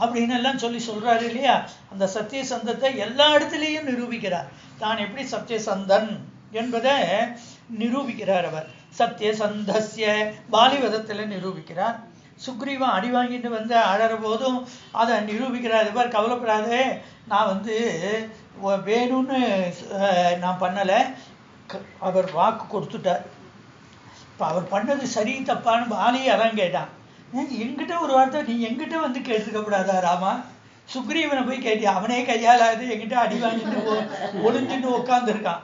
அப்படின்னு எல்லாம் சொல்றாரு இல்லையா. அந்த சத்தியசந்தத்தை எல்லா இடத்துலையும் நிரூபிக்கிறார். தான் எப்படி சத்தியசந்தன் என்பதை நிரூபிக்கிறார் அவர். சத்தியசந்தஸ்ய பாலிவதத்துல நிரூபிக்கிறார். சுக்ரீவன் அடி வாங்கிட்டு அழற போதும் அதை நிரூபிக்கிறார். இது மாதிரி கவலைப்படாதே, நான் வேணும்னு நான் பண்ணலை, அவர் வாக்கு கொடுத்துட்டார். இப்போ அவர் பண்ணது சரி தப்பான்னு பாலி அதான் கேட்டான். என்கிட்ட ஒரு வார்த்தை நீ என்கிட்ட கேட்டுக்கப்படாதா ராமா, சுக்ரீவனை போய் கேட்டியா? அவனே கையாளாது என்கிட்ட அடி வாங்கிட்டு ஒளிஞ்சுன்னு உட்காந்துருக்கான்.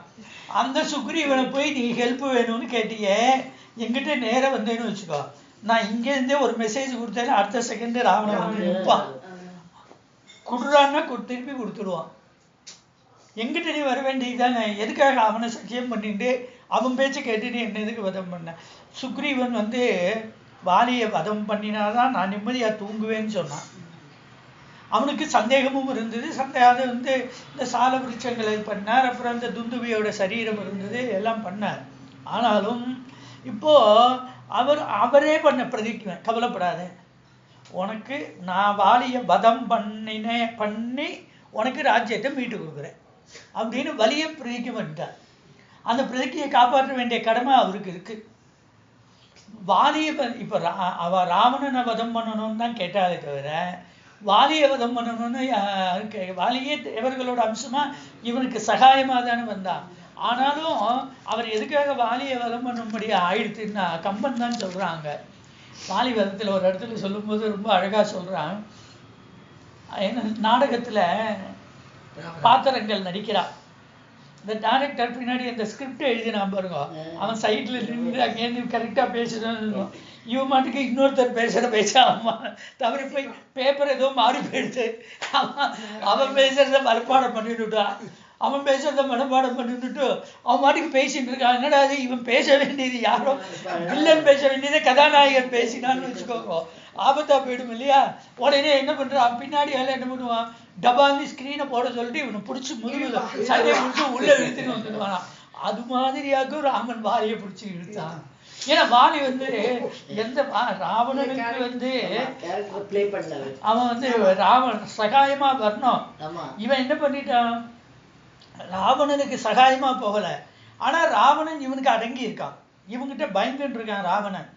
அந்த சுக்ரீவனை போய் நீ ஹெல்ப் வேணும்னு கேட்டியே, என்கிட்ட நேரம் வந்தேன்னு வச்சுக்கோ, நான் இங்கேருந்தே ஒரு மெசேஜ் கொடுத்தேன்னு அடுத்த செகண்ட் ராவணன் நிற்பான். கொடுறான்னா திருப்பி கொடுத்துடுவான். எங்கிட்ட நீ வர வேண்டியதுதானே, எதுக்காக அவனை சத்தியம் பண்ணிட்டு அவன் பேச்சை கேட்டுட்டு என்ன எதுக்கு வதம் பண்ண? சுக்ரீவன் வாலியை வதம் பண்ணினாதான் நான் நிம்மதியா தூங்குவேன்னு சொன்னான். அவனுக்கு சந்தேகமும் இருந்தது. அது இந்த சால விருட்சங்களை பண்ணார். அப்புறம் அந்த துந்துபியோட சரீரம் இருந்தது, எல்லாம் பண்ணார். ஆனாலும் இப்போ அவரே பிரதிக்குவேன், கவலைப்படாத, உனக்கு நான் வாலியை வதம் பண்ணி உனக்கு ராஜ்யத்தை மீட்டு கொடுக்குறேன் அப்படின்னு வலிய பிரதிக்க பண்ணிட்டார். அந்த பிரதிக்கையை காப்பாற்ற வேண்டிய கடமை அவருக்கு இருக்கு. வாலியை இப்ப ராவணனை வதம் பண்ணணும்னு தான் கேட்டாலே தவிர வாலியை வதம் பண்ணணும்னு வாலியே தேவர்களோட அம்சமா இவனுக்கு சகாயமா தானே வந்தான். ஆனாலும் அவர் எதுக்காக வாலியை வதம் பண்ணும்படியா ஆயிடுச்சுன்னா கம்பன் தான் சொல்றாங்க. வாலி வதத்துல ஒரு இடத்துல சொல்லும் போது ரொம்ப அழகா சொல்றான். நாடகத்துல பாத்திரங்கள் நடிக்கிறான். இந்த டைரக்டர் பின்னாடி அந்த ஸ்கிரிப்ட் எழுதினான் பாருங்க, அவன் சைட்ல நின்று அங்கேருந்து கரெக்டா பேசுறான்னு, இவன் மாட்டுக்கு இன்னொருத்தர் பேச தவறி போய் பேப்பர் ஏதோ மாறி போயிடுச்சு. அவன் பேசுறத மனப்பாடம் பண்ணிவிட்டான். அவன் பேசுறத மனப்பாடம் பண்ணிட்டு அவன் மாட்டுக்கு பேசிட்டு இருக்கான். என்னடா அது, இவன் பேச வேண்டியது யாரோ வில்லன் பேச வேண்டியதை கதாநாயகன் பேசினான்னு வச்சுக்கோங்க, ஆபத்தா போயிடும் இல்லையா. உடனே என்ன பண்றான், பின்னாடி எல்லாம் என்ன பண்ணுவான், டபாந்தி ஸ்கிரீனை போட சொல்லிட்டு இவனை பிடிச்சி முதுகுல சண்டையை பிடிச்சி உள்ள இழுத்துன்னு வந்துடுவானா. அது மாதிரியாக ராமன் வாலியை பிடிச்சி இழுத்தான். ஏன்னா வாலி எந்த ராவணனுக்கு அவன் ராவன் சகாயமா வரணும். இவன் என்ன பண்ணிட்டான், ராவணனுக்கு சகாயமா போகல. ஆனா ராவணன் இவனுக்கு அடங்கி இருக்கான், இவங்கிட்ட பயந்துட்டு இருக்கான் ராவணன்.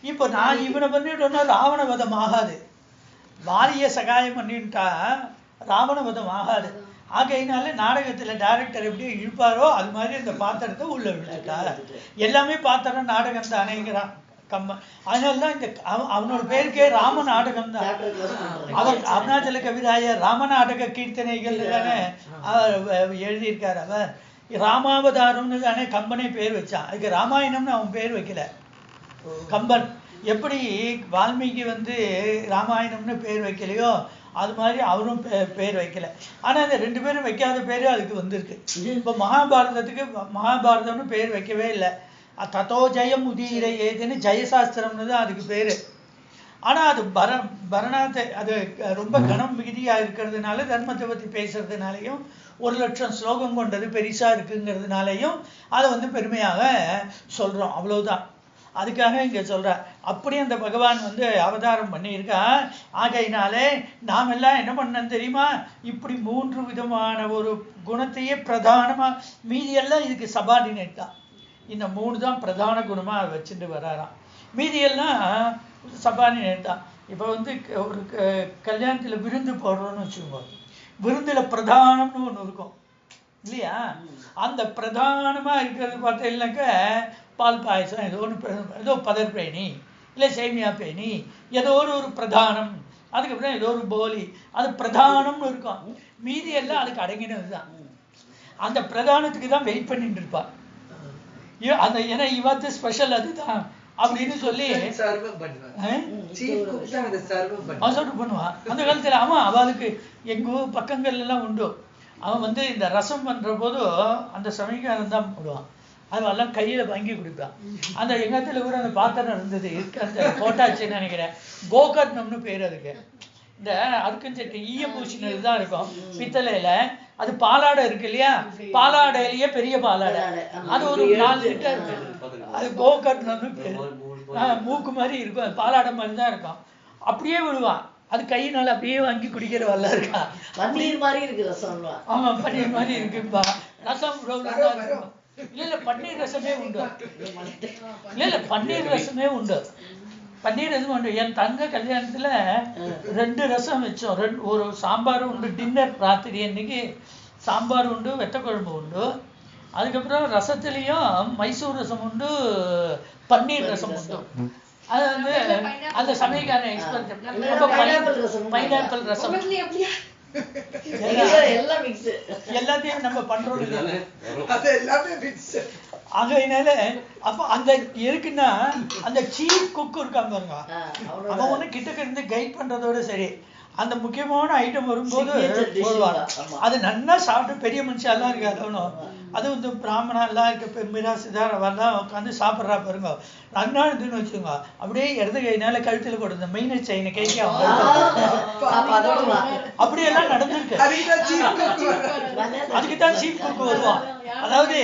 இப்போ நான் இவனை பண்ணிட்டோம்னா ராவண வதம் ஆகாது. வாலிய சகாயம் பண்ணிட்டா ராவண வதம் ஆகாது. ஆகையினால நாடகத்துல டைரக்டர் எப்படி இழுப்பாரோ அது மாதிரி அந்த பாத்திரத்தை உள்ள விழுந்துட்டார். எல்லாமே பாத்திரம் நாடகம் தானேங்கிறான் கம்மன். அதனாலதான் இந்த அவனோட பேருக்கே ராம நாடகம் தான். அவர் அருணாச்சல கவிராயர் ராமநாடக கீர்த்தனைகள் தானே எழுதியிருக்காரு. அவர் ராமாவதாரம்னு தானே கம்பனே பேர் வச்சான். அதுக்கு ராமாயணம்னு அவன் பேர் வைக்கல கம்பன். எப்படி வால்மீகி ராமாயணம்னு பேர் வைக்கலையோ அது மாதிரி அவரும் பேர் வைக்கல. ஆனா இந்த 2 பேரும் வைக்காத பேரு அதுக்கு வந்திருக்கு. இப்ப மகாபாரதத்துக்கு மகாபாரதம்னு பேர் வைக்கவே இல்லை. தத்தோ ஜெயம் உதீர ஏதுன்னு ஜெயசாஸ்திரம்னு தான் அதுக்கு பேரு. ஆனா அது பரணாத்தை அது ரொம்ப கனம் மிகுதியா இருக்கிறதுனால, தர்மத்தை பத்தி பேசுறதுனாலையும் 1,00,000 ஸ்லோகம் கொண்டது பெருசா இருக்குங்கிறதுனாலையும் அதை பெருமையாக சொல்றோம், அவ்வளவுதான். அதுக்காக இங்க சொல்றார். அப்படி அந்த பகவான் அவதாரம் பண்ணியிருக்கா. ஆகையினாலே நாம் எல்லாம் என்ன பண்ணணும் தெரியுமா, இப்படி 3 விதமான ஒரு குணத்தையே பிரதானமா, மீதி எல்லாம் இதுக்கு சபார்டினேட் தான். இந்த 3 தான் பிரதான குணமா வச்சுட்டு வராராம். மீதி எல்லாம் சபார்டினேட் தான். இப்போ ஒரு கல்யாணத்துல விருந்து போடுறோம்னு வச்சுக்கோங்க, விருந்துல பிரதானம்னு ஒண்ணு இருக்கும் இல்லையா. அந்த பிரதானமா இருக்கிறது பார்த்தீங்கன்னாக்க பால் பாயசம், ஏதோ பதர்பேணி, இல்லை சேமியா பேணி, ஏதோ ஒரு பிரதானம், அதுக்கப்புறம் ஏதோ ஒரு போலி, அது பிரதானம்னு இருக்கும். மீதி எல்லாம் அதுக்கு அடங்கினது தான். அந்த பிரதானத்துக்கு தான் வெயிட் பண்ணிட்டு இருப்பா. அந்த ஏன்னா இவாத்து ஸ்பெஷல் அதுதான் அப்படின்னு சொல்லி பண்ணுவான். அந்த காலத்துல அவன் அவளுக்கு எங்க பக்கங்கள்ல எல்லாம் உண்டு. அவன் வந்து இந்த ரசம் பண்ற போது அந்த சமைக்காரன் தான் போடுவான். அதெல்லாம் கையில வாங்கி கொடுப்பான். அந்த எங்கத்துல கூட அந்த பாத்திரம் இருந்தது, அந்த போட்டாச்சுன்னு நினைக்கிறேன். கோகர்ணம்னு பேர் அதுக்கு. இந்த அருக்கன் சட்டி ஈயம் பூசினது தான் இருக்கும் பித்தளையில. அது பாலாடை இருக்கு இல்லையா, பாலாடையிலேயே பெரிய பாலாடை, அது ஒரு 4 லிட்டர். அது கோகர்ணம்னு பேரு. மூக்கு மாதிரி இருக்கும், பாலாடை மாதிரி தான் இருக்கும். அப்படியே விடுவான். அது கையினால அப்படியே வாங்கி குடிக்கிற வரல இருக்கா. பன்னீர் மாதிரி இருக்கு ரசம். ஆமா பன்னீர் மாதிரி இருக்குப்பா. ரசம் இல்ல பன்னீர் ரசமே உண்டு. இல்ல பன்னீர் ரசமே உண்டு. பன்னீர் ரசம் உண்டு. என் தங்க கல்யாணத்துல 2 ரசம் வச்சோம். ஒரு சாம்பார் உண்டு. டின்னர் ராத்திரி அன்னைக்கு சாம்பார் உண்டு, வெட்டை குழம்பு உண்டு. அதுக்கப்புறம் ரசத்துலயும் மைசூர் ரசம் உண்டு, பன்னீர் ரசம் உண்டு. அது வந்து அந்த சமயக்காரன் எக்ஸ்பெரிமெண்ட் பைனாப்பிள் ரசம் எல்லாத்தையும் நம்ம பண்றோம். அதனால அப்ப அந்த இருக்குன்னா அந்த சீஃப் குக் இருக்காங்க பாருங்க, அவன் ஒண்ணு கிட்டக்க இருந்து கைட் பண்றதோட சரி, அந்த முக்கியமான ஐட்டம் வரும்போது போடுவாங்க. அது நல்லா சாப்பிட்டு பெரிய மனுஷாலாம் இருக்காது. அவனும் அது வந்து பிராமணா எல்லாம் இருக்க மிராசுதார் அவெல்லாம் உட்காந்து சாப்பிட்றா பாருங்க. நல்லா இருந்துன்னு வச்சுக்கோங்க, அப்படியே இடது கையினால கழுத்துல கொடுத்த மெயின செயினை கைக்கு அப்படியெல்லாம் நடந்திருக்கு. அதுக்குதான் சீஃப் குக் வருவான். அதாவது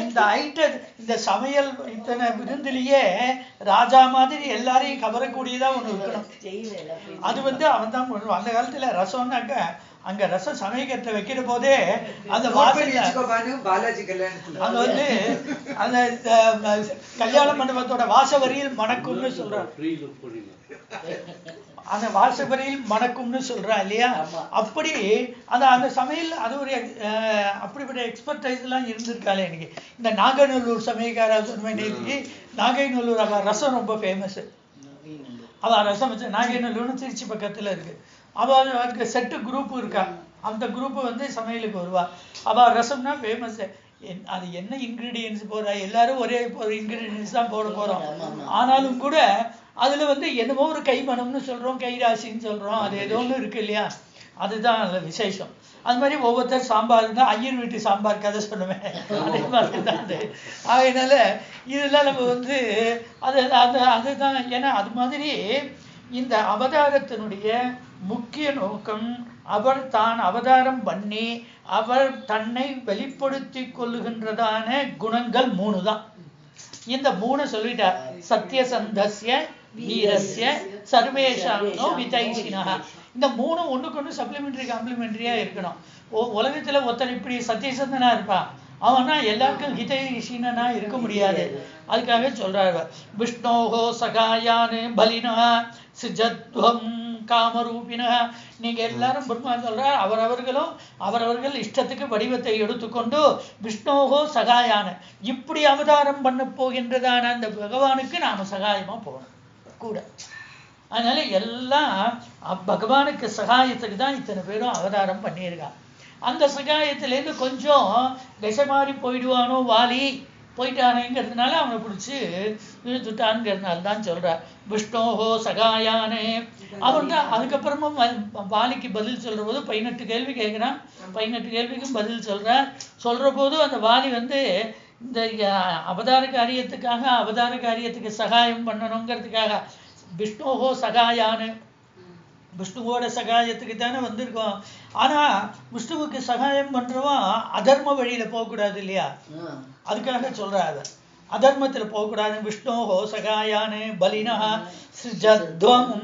இந்த ஐட்டம், இந்த சமையல் இத்தனை விருந்திலேயே ராஜா மாதிரி எல்லாரையும் கவரக்கூடியதா ஒண்ணு இருக்கணும். அது வந்து அவன் தான் பண்ணுவான். அந்த காலத்துல ரசம்னாக்க அங்க ரசம் சமயக்கட்டுல வைக்கிற போதே அந்த பாலாஜி கல்யாணத்துல அங்க வந்து அந்த கல்யாண மண்டபத்தோட வாசவரியில் மணக்கும்னு சொல்றான். அந்த வாசவரியில் மணக்கும்னு சொல்றான் இல்லையா. அப்படி அந்த சமையல் அது ஒரு அப்படிப்பட்ட எக்ஸ்பர்டைஸ் எல்லாம் இருந்திருக்காளே எனக்கு. இந்த நாகநல்லூர் சமயக்கார சொன்ன நாகைநல்லூர் அவ ரசம் ரொம்ப ஃபேமஸ். அவ ரசம் வச்ச நாகைநல்லூர்னு திருச்சி பக்கத்துல இருக்கு. அவளுக்கு செட்டு குரூப் இருக்கா. அந்த குரூப் வந்து சமையலுக்கு வருவா. அவ ரசம்னா ஃபேமஸ். அது என்ன இன்கிரீடியன்ஸ் போடுறா, எல்லாரும் ஒரே இன்கிரீடியன்ஸ் தான் போட போறோம். ஆனாலும் கூட அதுல வந்து என்னமோ ஒரு கைமணம்னு சொல்றோம், கைராசின்னு சொல்றோம், அது ஏதோ ஒன்று இருக்கு இல்லையா. அதுதான் அதுல விசேஷம். அது மாதிரி ஒவ்வொருத்தர் சாம்பார் தான் ஐயர் வீட்டு சாம்பார் கதை சொல்லுவேன், அதே மாதிரி தான் அது. அதனால இதெல்லாம் நம்ம வந்து அதுதான். ஏன்னா அது மாதிரி இந்த அவதாரத்தினுடைய முக்கிய நோக்கம், அவர் தான் அவதாரம் பண்ணி அவர் தன்னை வெளிப்படுத்தி கொள்ளுகின்றதான குணங்கள் 3 தான். இந்த 3 சொல்லிட்டார். சத்யசந்தஸ்ய வீரஸ்ய சர்வேஷானோ விதைஷினா. இந்த 3 ஒண்ணுக்கு ஒண்ணு சப்ளிமெண்டரி காம்ப்ளிமெண்டரியா இருக்கணும். உலகத்துல ஒருத்தர் இப்படி சத்தியசந்தனா இருப்பான், அவனா எல்லாருக்கும் ஹிதைஷீனா இருக்க முடியாது. அதுக்காக சொல்றாரு, விஷ்ணோஹோ சகாயானு பலினா சிஜத்வம் காமரூபின. நீங்க எல்லாரும் பிரம்மா சொல்றார், அவரவர்கள் இஷ்டத்துக்கு வடிவத்தை எடுத்துக்கொண்டு விஷ்ணோகோ சகாயான இப்படி அவதாரம் பண்ண போகின்றதான அந்த பகவானுக்கு நாம சகாயமா போகணும் கூட. அதனால எல்லாம் பகவானுக்கு சகாயத்துக்கு தான் இத்தனை பேரும் அவதாரம் பண்ணியிருக்காங்க. அந்த சகாயத்திலேருந்து கொஞ்சம் திசை மாறி போயிடுவானோ வாலி, போயிட்டானேங்கிறதுனால அவனை பிடிச்சி இழுத்துட்டான்ங்கிறதுனால தான் சொல்றார் விஷ்ணோஹோ சகாயானே. அவன் தான் அதுக்கப்புறமா வாலிக்கு பதில் சொல்ற போது 18 கேள்வி கேட்கிறான். 18 கேள்விக்கும் பதில் சொல்ற போது அந்த வாலி வந்து இந்த அவதார காரியத்துக்கு சகாயம் பண்ணணுங்கிறதுக்காக விஷ்ணோஹோ சகாயானு, விஷ்ணுவோட சகாயத்துக்கு தானே வந்திருக்கோம். ஆனா விஷ்ணுவுக்கு சகாயம் பண்றவன் அதர்ம வழியில போகக்கூடாது இல்லையா. அதுக்காக சொல்றாரு அதர்மத்துல போகக்கூடாது. விஷ்ணோஹோ சகாயானு பலினா சிஜத்வம்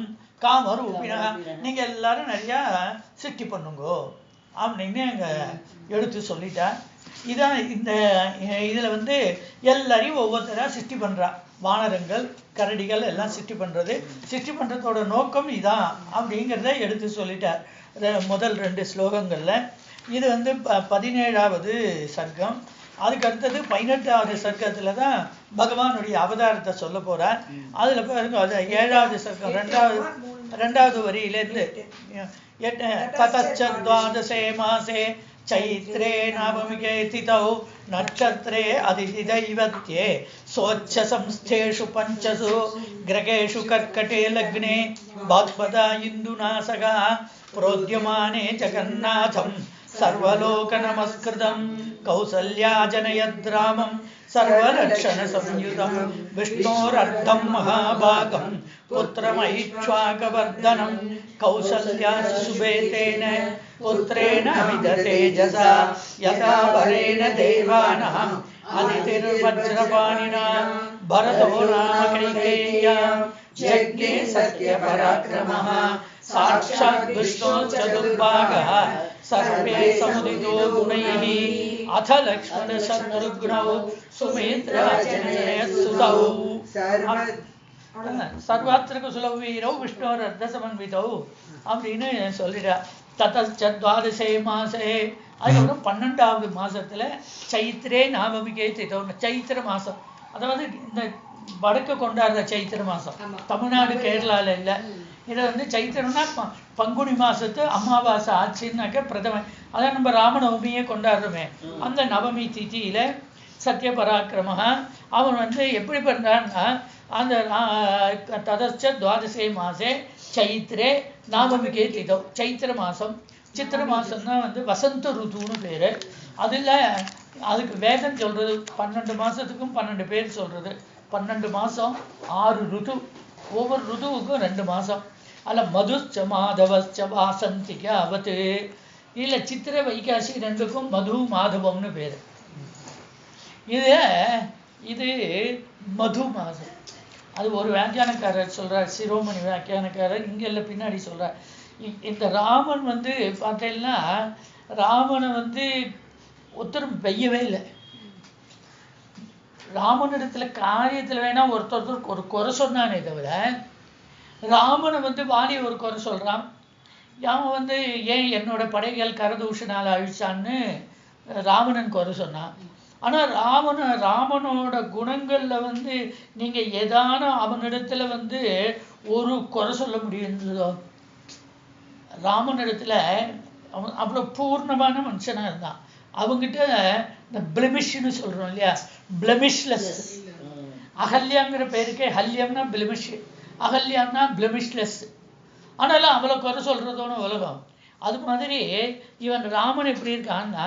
காமரூபினா. நீங்க எல்லாரும் நிறைய சிருஷ்டி பண்ணுங்கோ அப்படின்னு அங்க எடுத்து சொல்லிட்டா. இதான் இதுல வந்து எல்லாரையும் ஒவ்வொருத்தரா சிருஷ்டி பண்றா. வானரங்கள் கரடிகள் எல்லாம் சிருஷ்டி பண்றதோட நோக்கம் இதான் அப்படிங்கிறத எடுத்து சொல்லிட்டார் முதல் 2 ஸ்லோகங்கள்ல. இது வந்து 17வது சர்க்கம். அதுக்கு அடுத்தது 18வது சர்க்கத்துல தான் பகவானுடைய அவதாரத்தை சொல்ல போறார். அதுல பாருங்க, அது 7வது சர்க்கம் ரெண்டாவது வரியிலிருந்து ததச்சத்வாதசே மாசே चैत्रे नाममिके तिथौ नक्षत्रे अदितिदैवत्ये सोच्च संस्थेषु पंचसु ग्रहेषु कर्कटे लग्ने भाद्पदा इन्दुनासगा प्रोद्यमाने जगन्नाथं सर्वलोकनमस्कृतं कौसल्या जनयद्रामं सर्वलक्षणसंयुतं विष्णोरर्धं महाभागं पुत्रमैक्ष्वाकवर्धनं कौसल्या सुबेतेन पुत्रेण अमिततेजसा यथा वरेण देवानाम् अदितिर्वज्रपाणिना भरतो नाम कैकेय्या यज्ञे सत्यपराक्रमः साक्षात् विष्णो चतुर्भागः सर्वे समुदितो गुणैः अथ लक्ष्मण शत्रुघ्नौ सुमित्राजनयसुतौ सर्वात्रिक सुलभवीरौ विष्णोरर्धसमन्वितौ அப்படின்னு சொல்லிடா. ததச்சத்வாதசே மாசே, அதுக்கப்புறம் 12வது மாசத்துல சைத்திரே நாமமிகே திதௌ, சைத்திர மாசம், அதாவது இந்த வடக்கு கொண்டாடுற சைத்திர மாசம், தமிழ்நாடு கேரளால இல்லை. இதை வந்து சைத்திரம்னா பங்குனி மாசத்து அமாவாசை ஆச்சுன்னாக்க பிரதம, அதான் நம்ம ராமநவமியை கொண்டாடுறோமே, அந்த நவமி திதியில சத்ய பராக்கிரமஹா அவன் வந்து எப்படி பண்றான்னா, அந்த ததச்ச துவாதசே மாசே சைத்திரே நாமமிகே திதௌ, சைத்திர மாசம். சித்திர மாசம்னா வந்து வசந்த ருதுன்னு பேரு. அதுல அதுக்கு வேதம் சொல்றது 12 மாசத்துக்கும் 12 பேர் சொல்றது. 12 மாசம் 6 ருது, ஒவ்வொரு ருதுவுக்கும் 2 மாசம். அல்ல மதுச்ச மாதவச்ச வாசந்திக அவத்து, இல்ல சித்திர வைகாசி ரெண்டுக்கும் மது மாதவம்னு பேரு. இது மது மாசம். அது ஒரு வியாக்கியானக்காரர் சொல்றார், சிரோமணி வியாக்கியானக்காரர், இங்க இல்லை பின்னாடி சொல்றார். இந்த ராமன் வந்து பார்த்தீங்கன்னா, ராமனை வந்து ஒருத்தரும் வெய்யவே இல்லை. ராமனிடத்துல காரியத்துல வேணா ஒருத்தர் ஒரு குறை சொன்னானே தவிர, ராமனை வந்து வாலி ஒரு குறை சொல்றான். அவன் வந்து ஏன் என்னோட படைகள் கரதூஷனால அழிச்சான்னு ராவணன் குறை சொன்னான். ஆனா ராமனோட குணங்கள்ல வந்து நீங்க ஏதான அவனிடத்துல வந்து ஒரு குறை சொல்ல முடியுன்றதோ? ராமனிடத்துல அவன் அவ்வளவு பூர்ணமான மனுஷனா இருந்தான். அவங்கிட்ட இந்த பிளமிஷ்னு சொல்றோம் இல்லையா, பிளமிஷ்லெஸ். அகல்யாங்கிற பேருக்கே ஹல்யம்னா பிளமிஷ், அகல்யான்னா பிளமிஷ்லெஸ். ஆனாலும் அவளை குறை சொல்றதோட உலகம். அது மாதிரி இவன் ராமன் எப்படி இருக்கான்னா,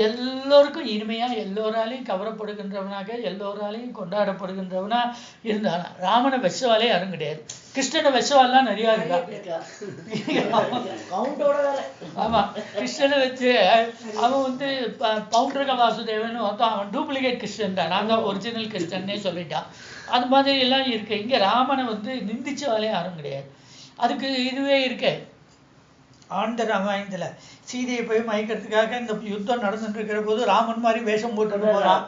எல்லோருக்கும் இனிமையா, எல்லோராலையும் கவரப்படுகின்றவனாக, எல்லோராலையும் கொண்டாடப்படுகின்றவனா இருந்தான். ராமனை வெச்சவாலே யாரும் கிடையாது. கிருஷ்ணனை வெச்சவாலாம் நிறையா இருக்கா. ஆமா, கிருஷ்ணனை வச்சு அவன் வந்து பவுண்டரக வாசுதேவன் அவன் டூப்ளிகேட் கிருஷ்ணன் தான், நான் தான் ஒரிஜினல் கிருஷ்ணன்னே சொல்லிட்டான். அது மாதிரி எல்லாம் இருக்கு. இங்க ராமனை வந்து நிந்திச்சவாலே யாரும் கிடையாது. அதுக்கு இதுவே இருக்கு. ஆண்ட ராமாயணத்துல சீதையை போய் மயக்கிறதுக்காக இந்த யுத்தம் நடந்துட்டு இருக்கிற போது ராமன் மாதிரி வேஷம் போட்டுன்னு போறான்.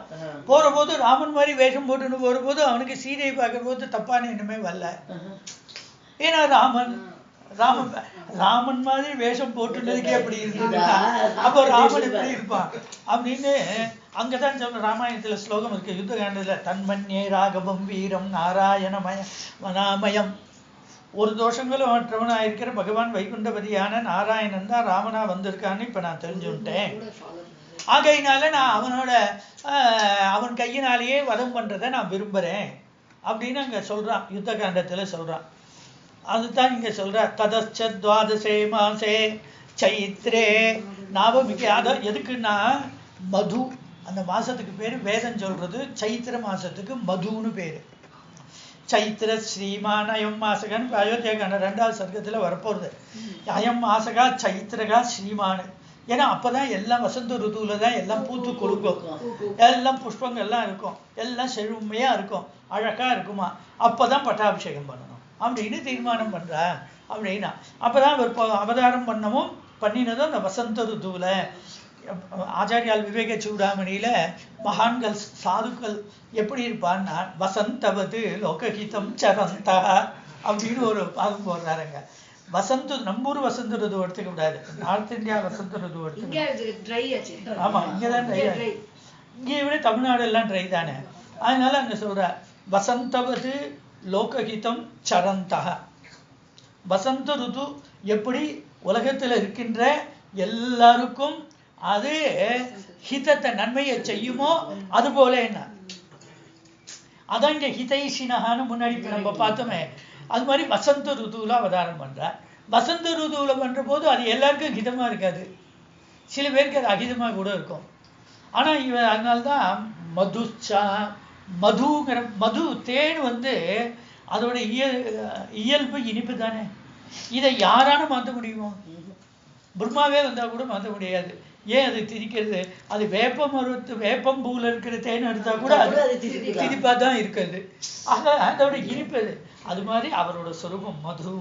போற போது ராமன் மாதிரி வேஷம் போட்டுன்னு போற போது அவனுக்கு சீதையை பார்க்கிற போது தப்பான எண்ணமே வரல. ஏன்னா ராமன் மாதிரி வேஷம் போட்டுனதுக்கே அப்படி இருந்ததுன்னா அப்போ ராமன் எப்படி இருப்பான் அப்படின்னு அங்கதான் சொல்ற. ராமாயணத்துல ஸ்லோகம் இருக்கு, யுத்த காண்டத்துல, தன்மன்யே ராகவம் வீரம் நாராயணமய மனாமயம். ஒரு தோஷங்களும் மற்றவனா இருக்கிற பகவான் வைகுண்டபதியான நாராயணன் தான் ராமனா வந்திருக்கான்னு இப்ப நான் தெரிஞ்சுட்டேன். ஆகையினால நான் அவன் கையினாலேயே வதம் பண்றதை நான் விரும்புறேன் அப்படின்னு அங்க சொல்றான், யுத்த காண்டத்துல சொல்றான். அதுதான் இங்க சொல்ற. ததச்ச துவாதசே மாசே சைத்ரே நாவமிகே. அதான் எதுக்குன்னா மது, அந்த மாசத்துக்கு பேரு வேதம் சொல்றது சைத்திர மாசத்துக்கு மதுன்னு பேரு. சைத்திர ஸ்ரீமான் அயம் மாசகன் அயோத்தியாக்கான 2வது சர்க்கத்துல வரப்போறது. அயம் மாசகா சைத்திரகா ஸ்ரீமான். ஏன்னா அப்பதான் எல்லாம் வசந்த ருதுல தான் எல்லாம் பூத்து கொடுக்கும், எல்லாம் புஷ்பங்கள்லாம் இருக்கும், எல்லாம் செழுமையா இருக்கும், அழகா இருக்குமா. அப்பதான் பட்டாபிஷேகம் பண்ணணும் அப்படின்னு தீர்மானம் பண்றா அப்படின்னா. அப்பதான் அவர் அவதாரம் பண்ணினதும் அந்த வசந்த ருதுல. ஆச்சாரியால் விவேக சூடாமணியில மகான்கள் சாதுக்கள் எப்படி இருப்பான்னா, வசந்தவது லோகஹிதம் சரந்தா அப்படின்னு ஒரு பாகம் போடுறாருங்க. வசந்த நம்மூர் வசந்த ருது எடுத்துக்க கூடாது, நார்த் இந்தியா வசந்த ருது எடுத்துக்க. ஆமா, இங்கதான் ட்ரை. இங்கே விட தமிழ்நாடு எல்லாம் ட்ரை தானே. அதனால அங்க சொல்ற வசந்தவது லோகஹிதம் சரந்தக. வசந்த ருது எப்படி உலகத்தில் இருக்கின்ற எல்லாருக்கும் அது ஹிதத்தை நன்மையை செய்யுமோ அது போல என்ன அதான் இங்க ஹிதைஷினகான்னு முன்னாடி நம்ம பார்த்தோமே. அது மாதிரி வசந்த ருதுவில் அவதாரம் பண்ற. வசந்த ருதுவில் பண்ற போது அது எல்லாருக்கும் ஹிதமா இருக்காது, சில பேருக்கு அது அகிதமா கூட இருக்கும். ஆனா இவன் அதனால்தான் மதுச்சா மதுங்கிற மது தேன் அதோட இயல்பு இனிப்பு தானே. இதை யாரான மாற்ற முடியுமோ? பிரம்மாவே வந்தா கூட மாற்ற முடியாது. ஏன் அது திரிக்கிறது? அது வேப்பம்பூல இருக்கிற தேன் எடுத்தா கூட அது திரிப்பா தான் இருக்குது. ஆக அதோட இனிப்பு அது மாதிரி அவரோட சொரூபம் மது.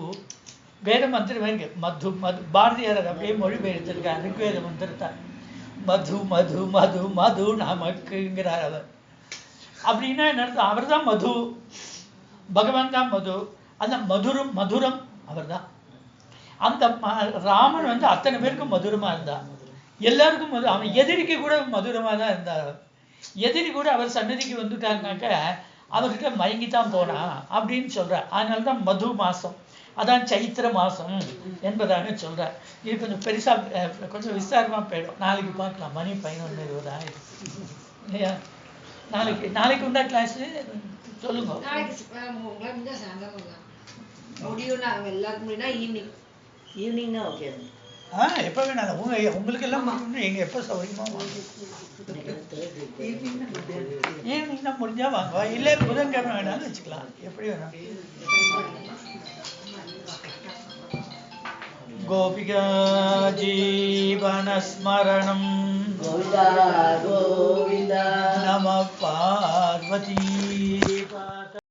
வேத மந்திரம் வேங்க மது மது. பாரதியார் அப்படியே மொழிபெயர்த்திருக்கார் ரிக்வேத மந்திரத்தை. மது மது மது மது நமக்குங்கிறார் அவர். அப்படின்னா என்ன அர்த்தம்? அவர் தான் மது, பகவான் தான் மது. அந்த மதுரம் மதுரம் அவர் தான். அந்த ராமன் அத்தனை பேருக்கும் மதுரமா இருந்தா, எல்லாருக்கும் மது. அவன் எதிரிக்கு கூட மதுரமா தான் இருந்தார். எதிரி கூட அவர் சன்னதிக்கு வந்துட்டாங்கனாக்க அவர்கிட்ட மயங்கித்தான் போனா அப்படின்னு சொல்ற. அதனால்தான் மது மாசம், அதான் சைத்திர மாசம் என்பதாக சொல்ற. இது கொஞ்சம் பெருசா கொஞ்சம் விஸ்தாரமா போயிடும். நாளைக்கு பார்க்கலாம். மணி 11:20 ஆயிடுச்சு இல்லையா? நாளைக்கு உண்டா கிளாஸ்? சொல்லுங்க. ஈவினிங்னா ஓகே. எப்போ வேணாலும் உங்களுக்கு எல்லாம் எங்க எப்போ சௌகரியமா ஈவினிங் தான் முடிஞ்சா வாங்க. இல்லை புதன்கிழமை வேணாலும் வச்சுக்கலாம், எப்படி வேணாம். கோபிகா ஜீவனஸ்மரணம் கோவிந்தா கோவிந்தா நம பார்வதி.